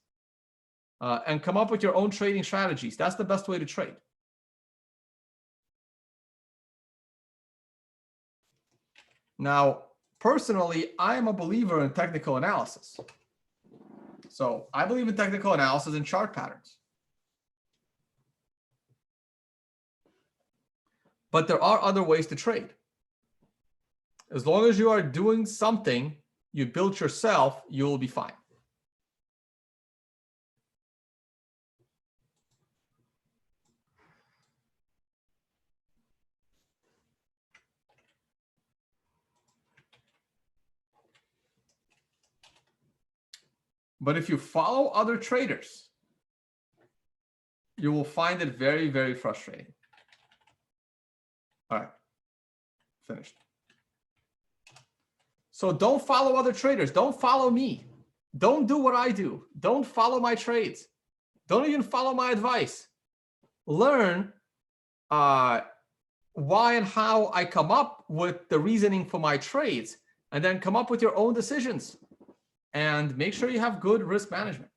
and come up with your own trading strategies. That's the best way to trade. Now, personally, I am a believer in technical analysis. So I believe in technical analysis and chart patterns. But there are other ways to trade. As long as you are doing something you built yourself, you will be fine. But if you follow other traders, you will find it very, very frustrating. All right, finished. So don't follow other traders. Don't follow me. Don't do what I do. Don't follow my trades. Don't even follow my advice. Learn why and how I come up with the reasoning for my trades, and then come up with your own decisions. And make sure you have good risk management.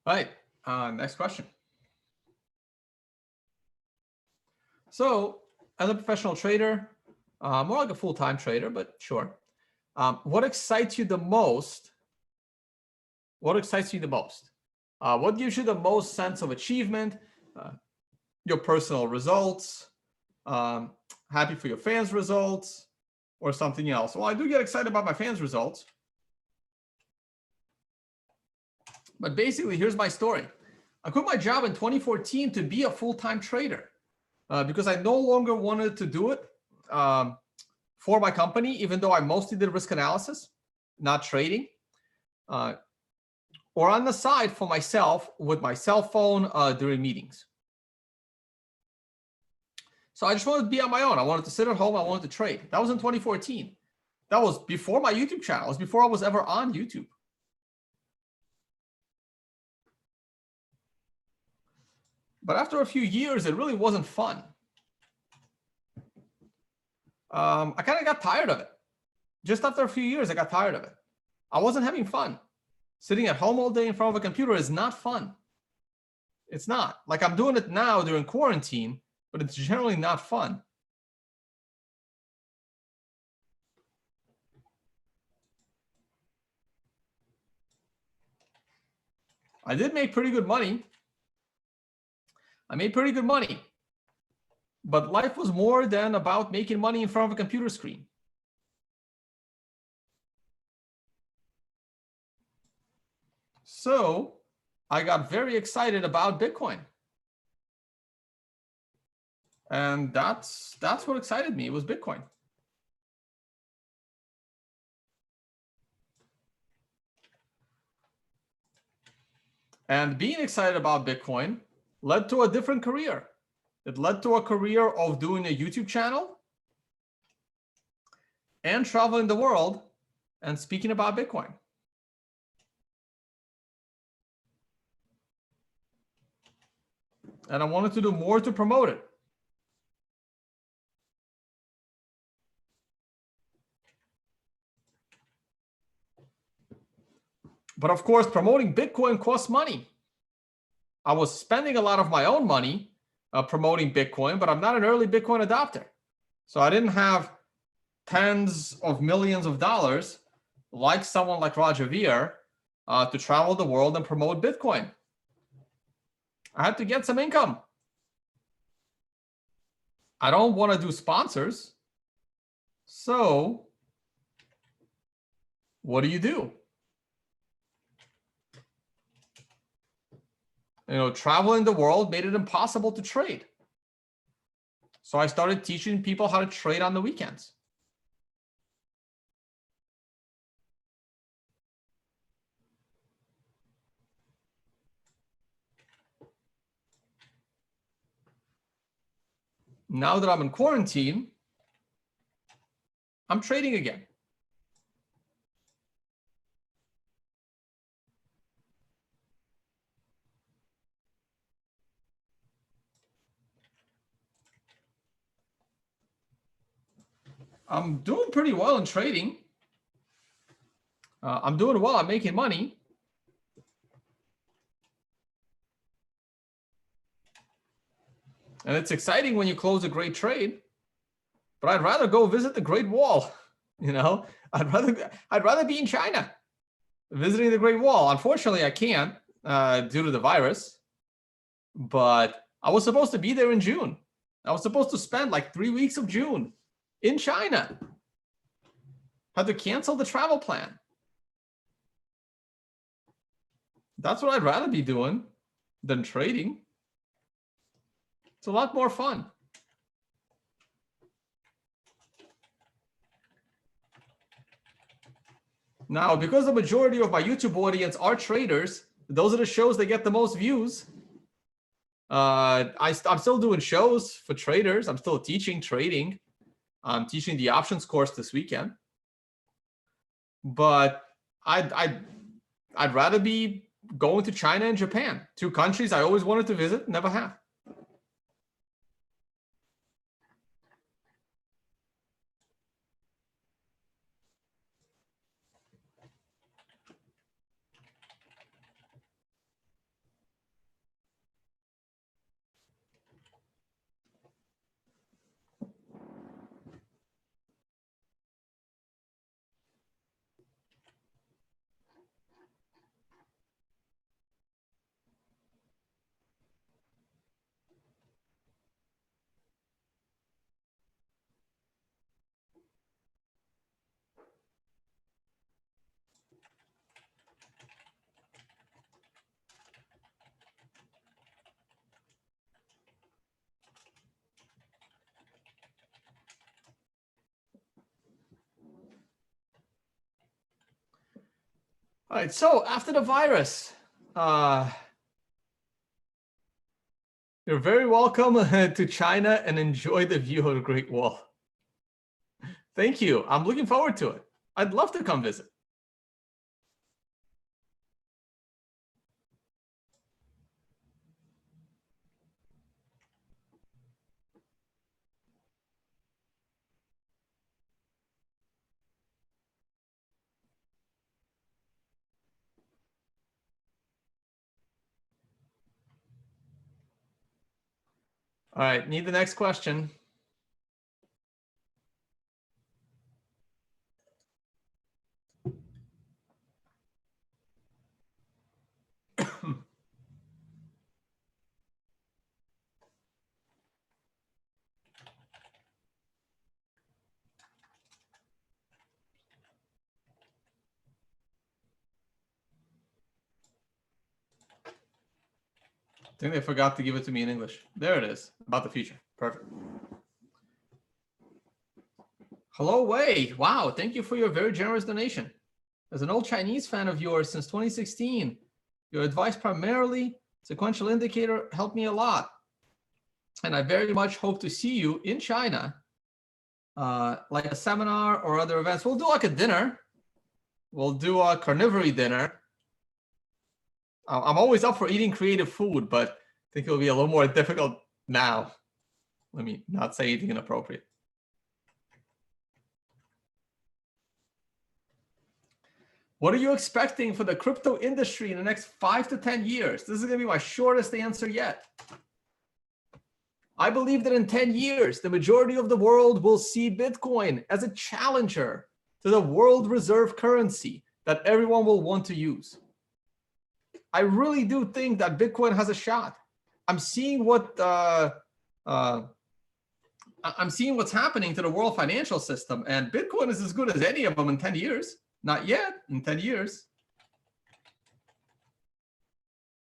All right, next question. So as a professional trader, more like a full-time trader, but sure. What excites you the most? What excites you the most? What gives you the most sense of achievement? Your personal results, happy for your fans' results, or something else? Well, I do get excited about my fans' results. But basically, here's my story. I quit my job in 2014 to be a full-time trader because I no longer wanted to do it for my company, even though I mostly did risk analysis, not trading, or on the side for myself with my cell phone during meetings. So I just wanted to be on my own. I wanted to sit at home. I wanted to trade. That was in 2014. That was before my YouTube channel. It was before I was ever on YouTube. But after a few years, it really wasn't fun. I kind of got tired of it. Just after a few years, I got tired of it. I wasn't having fun. Sitting at home all day in front of a computer is not fun. It's not. Like, I'm doing it now during quarantine, but it's generally not fun. I did make pretty good money. I made pretty good money. But life was more than about making money in front of a computer screen. So I got very excited about Bitcoin. And that's what excited me. It was Bitcoin. And being excited about Bitcoin led to a different career. It led to a career of doing a YouTube channel and traveling the world and speaking about Bitcoin. And I wanted to do more to promote it. But of course, promoting Bitcoin costs money. I was spending a lot of my own money promoting Bitcoin, but I'm not an early Bitcoin adopter. So I didn't have tens of millions of dollars like someone like Roger Ver to travel the world and promote Bitcoin. I had to get some income. I don't want to do sponsors. So what do? Traveling the world made it impossible to trade. So I started teaching people how to trade on the weekends. Now that I'm in quarantine, I'm trading again. I'm doing pretty well in trading. I'm doing well. I'm making money. And it's exciting when you close a great trade. But I'd rather go visit the Great Wall. I'd rather be in China visiting the Great Wall. Unfortunately, I can't due to the virus. But I was supposed to be there in June. I was supposed to spend like 3 weeks of June in China. Had to cancel the travel plan. That's what I'd rather be doing than trading. It's a lot more fun. Now, because the majority of my YouTube audience are traders, those are the shows that get the most views. I'm still doing shows for traders. I'm still teaching trading. I'm teaching the options course this weekend. But I'd rather be going to China and Japan, 2 countries I always wanted to visit, never have. All right, so after the virus, you're very welcome to China and enjoy the view of the Great Wall. Thank you. I'm looking forward to it. I'd love to come visit. All right, need the next question. I think they forgot to give it to me in English. There it is, about the future. Perfect. Hello, Wei. Wow, thank you for your very generous donation. As an old Chinese fan of yours since 2016, your advice, primarily sequential indicator, helped me a lot. And I very much hope to see you in China, like a seminar or other events. We'll do like a dinner. We'll do a carnivory dinner. I'm always up for eating creative food, but I think it'll be a little more difficult now. Let me not say anything inappropriate. What are you expecting for the crypto industry in the next 5 to 10 years? This is going to be my shortest answer yet. I believe that in 10 years, the majority of the world will see Bitcoin as a challenger to the world reserve currency that everyone will want to use. I really do think that Bitcoin has a shot. I'm seeing what I'm seeing what's happening to the world financial system, and Bitcoin is as good as any of them in 10 years. Not yet, in 10 years.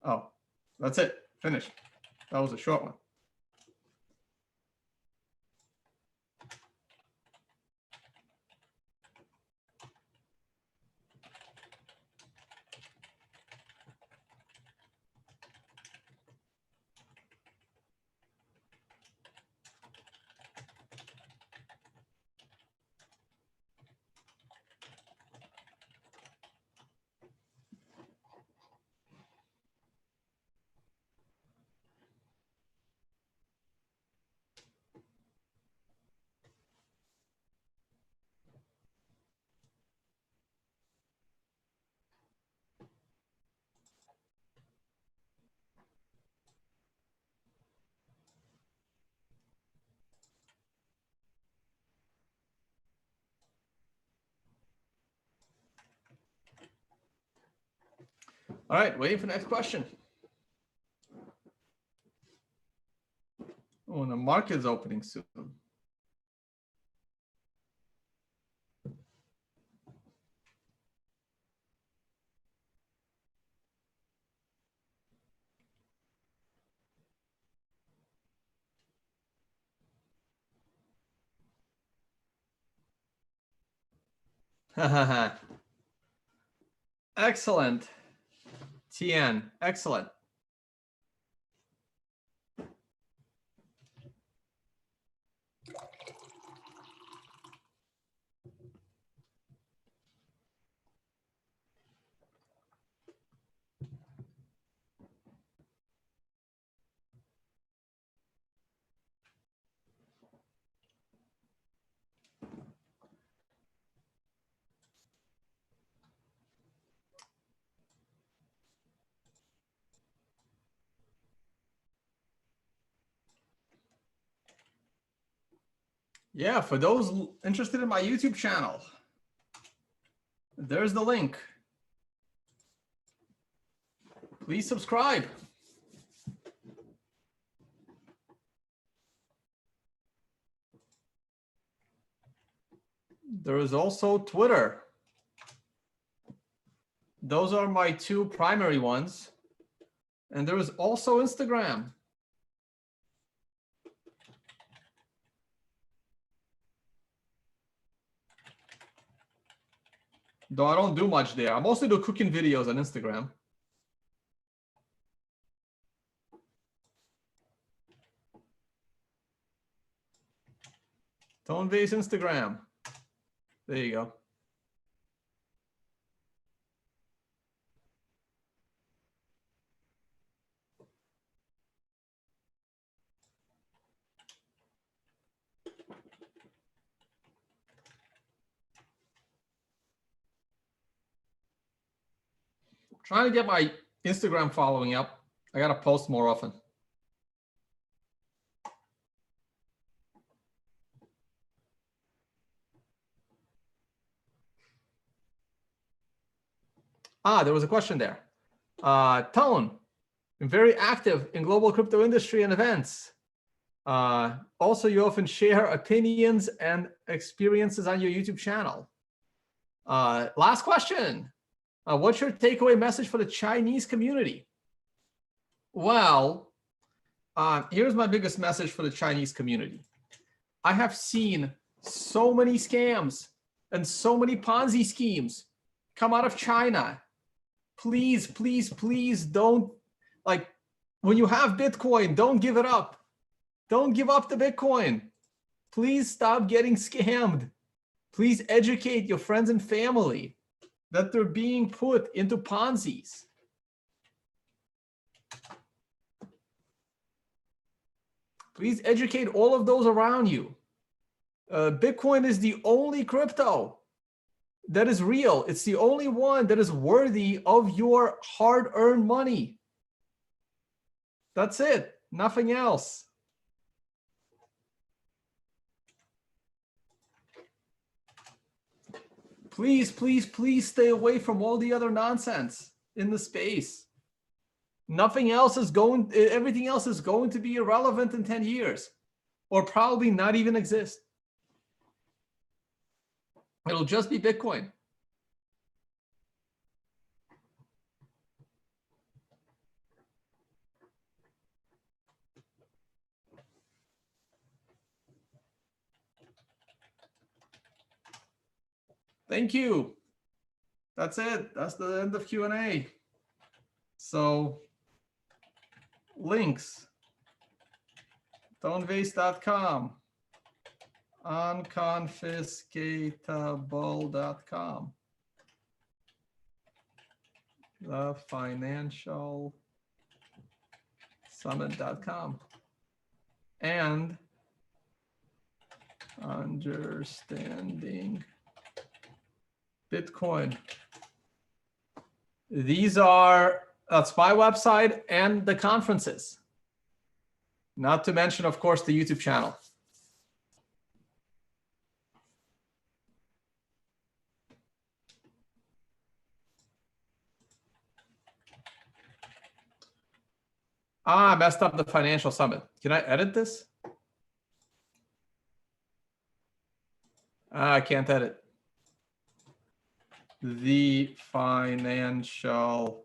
Oh, that's it. Finished. That was a short one. All right, waiting for the next question. Oh, and the market is opening soon. Excellent. Tien, excellent. Yeah, for those interested in my YouTube channel, there's the link. Please subscribe. There is also Twitter. Those are my two primary ones. And there is also Instagram. Though I don't do much there. I mostly do cooking videos on Instagram. Tone Vays Instagram. There you go. Trying to get my Instagram following up. I got to post more often. There was a question there. Tone, very active in global crypto industry and events. Also, you often share opinions and experiences on your YouTube channel. Last question. What's your takeaway message for the Chinese community? Well, here's my biggest message for the Chinese community. I have seen so many scams and so many Ponzi schemes come out of China. Please, please, please don't, like, when you have Bitcoin, don't give it up. Don't give up the Bitcoin. Please stop getting scammed. Please educate your friends and family that they're being put into Ponzi's. Please educate all of those around you. Bitcoin is the only crypto that is real. It's the only one that is worthy of your hard-earned money. That's it. Nothing else. Please, please, please stay away from all the other nonsense in the space. Nothing else is going, everything else is going to be irrelevant in 10 years, or probably not even exist. It'll just be Bitcoin. Thank you. That's it. That's the end of Q&A. So links, tonevays.com, unconfiscatable.com, thefinancialsummit.com, and understanding Bitcoin. These are, that's my website and the conferences. Not to mention, of course, the YouTube channel. I messed up the financial summit. Can I edit this? I can't edit. The Financial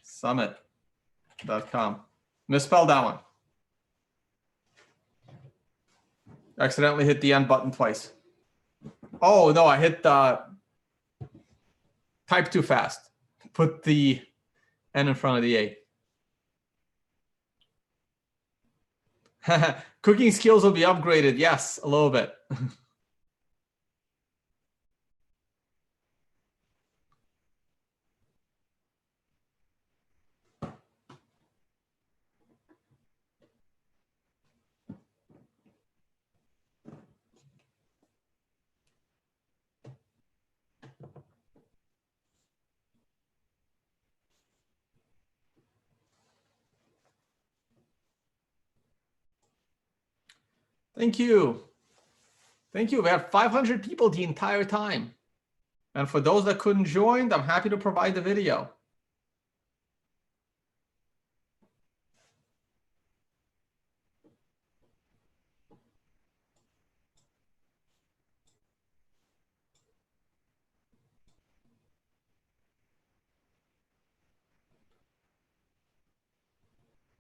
Summit.com. Misspelled that one. Accidentally hit the end button twice. Oh, no, I hit type too fast. Put the N in front of the A. Cooking skills will be upgraded. Yes, a little bit. Thank you. Thank you. We had 500 people the entire time. And for those that couldn't join, I'm happy to provide the video.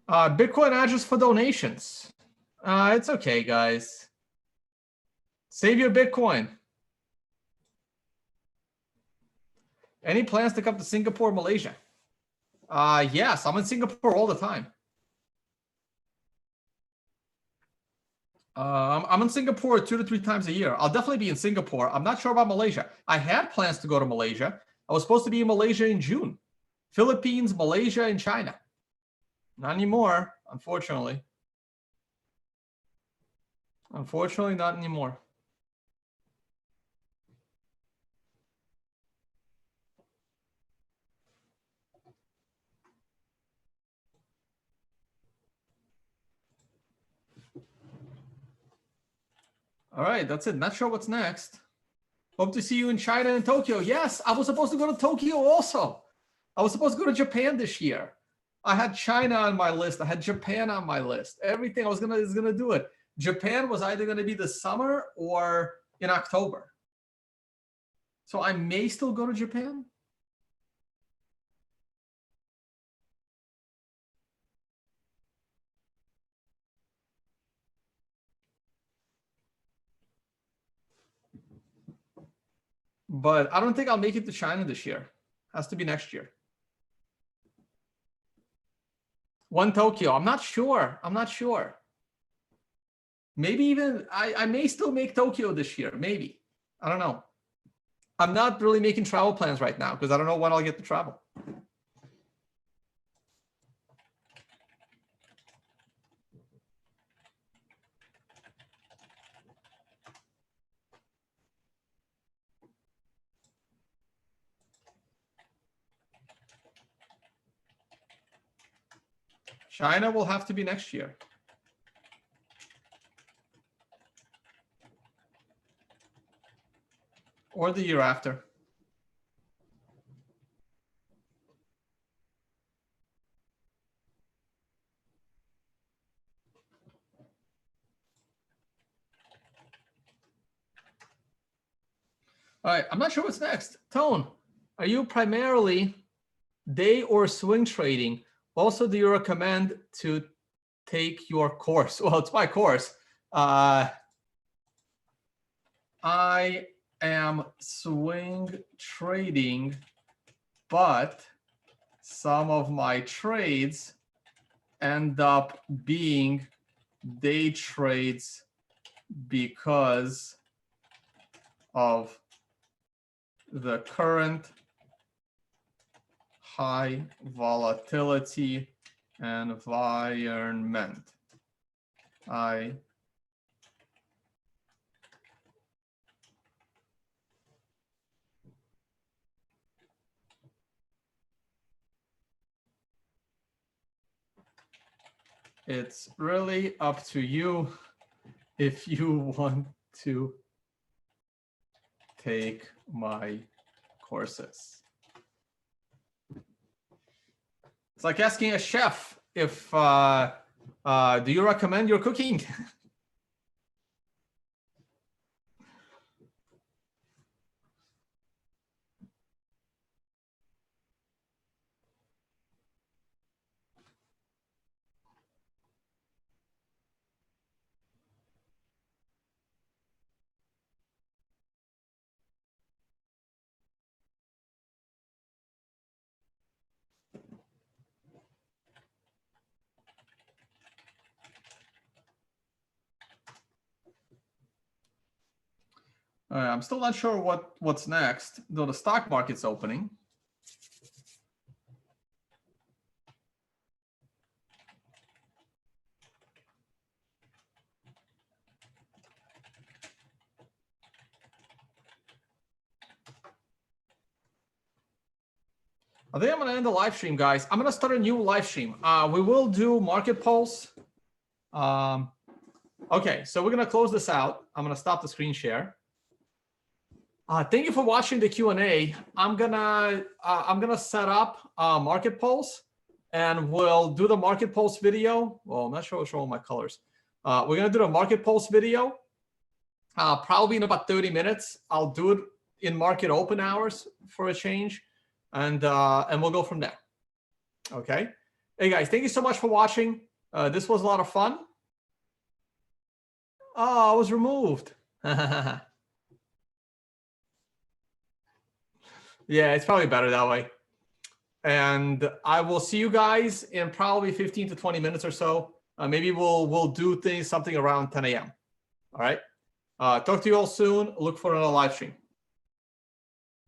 Bitcoin address for donations. It's okay, guys. Save your Bitcoin. Any plans to come to Singapore, Malaysia? Yes, I'm in Singapore all the time. I'm in Singapore 2 to 3 times a year. I'll definitely be in Singapore. I'm not sure about Malaysia. I had plans to go to Malaysia. I was supposed to be in Malaysia in June. Philippines, Malaysia, and China. Not anymore, unfortunately. Unfortunately, not anymore. All right, that's it. Not sure what's next. Hope to see you in China and Tokyo. Yes, I was supposed to go to Tokyo also. I was supposed to go to Japan this year. I had China on my list. I had Japan on my list. Everything I was gonna do it. Japan was either gonna be this summer or in October. So I may still go to Japan. But I don't think I'll make it to China this year. Has to be next year. One Tokyo. I'm not sure. I'm not sure. Maybe even I may still make Tokyo this year. Maybe. I don't know. I'm not really making travel plans right now because I don't know when I'll get to travel. China will have to be next year. Or the year after. All right, I'm not sure what's next. Tone, are you primarily day or swing trading? Also, do you recommend to take your course? Well, it's my course. I am swing trading, but some of my trades end up being day trades because of the current high volatility environment. It's really up to you if you want to take my courses. It's like asking a chef if, do you recommend your cooking? I'm still not sure what's next, though the stock market's opening. I think I'm going to end the live stream, guys. I'm going to start a new live stream. We will do market pulse. Okay, so we're going to close this out. I'm going to stop the screen share. Thank you for watching the Q&A. I'm gonna set up market pulse, and we'll do the market pulse video. Well, I'm not sure what's wrong with my colors. We're gonna do the market pulse video probably in about 30 minutes. I'll do it in market open hours for a change, and we'll go from there. Okay. Hey guys, thank you so much for watching. This was a lot of fun. Oh, I was removed. Yeah, it's probably better that way. And I will see you guys in probably 15 to 20 minutes or so. Maybe we'll do something around 10 a.m. All right. Talk to you all soon. Look for another live stream.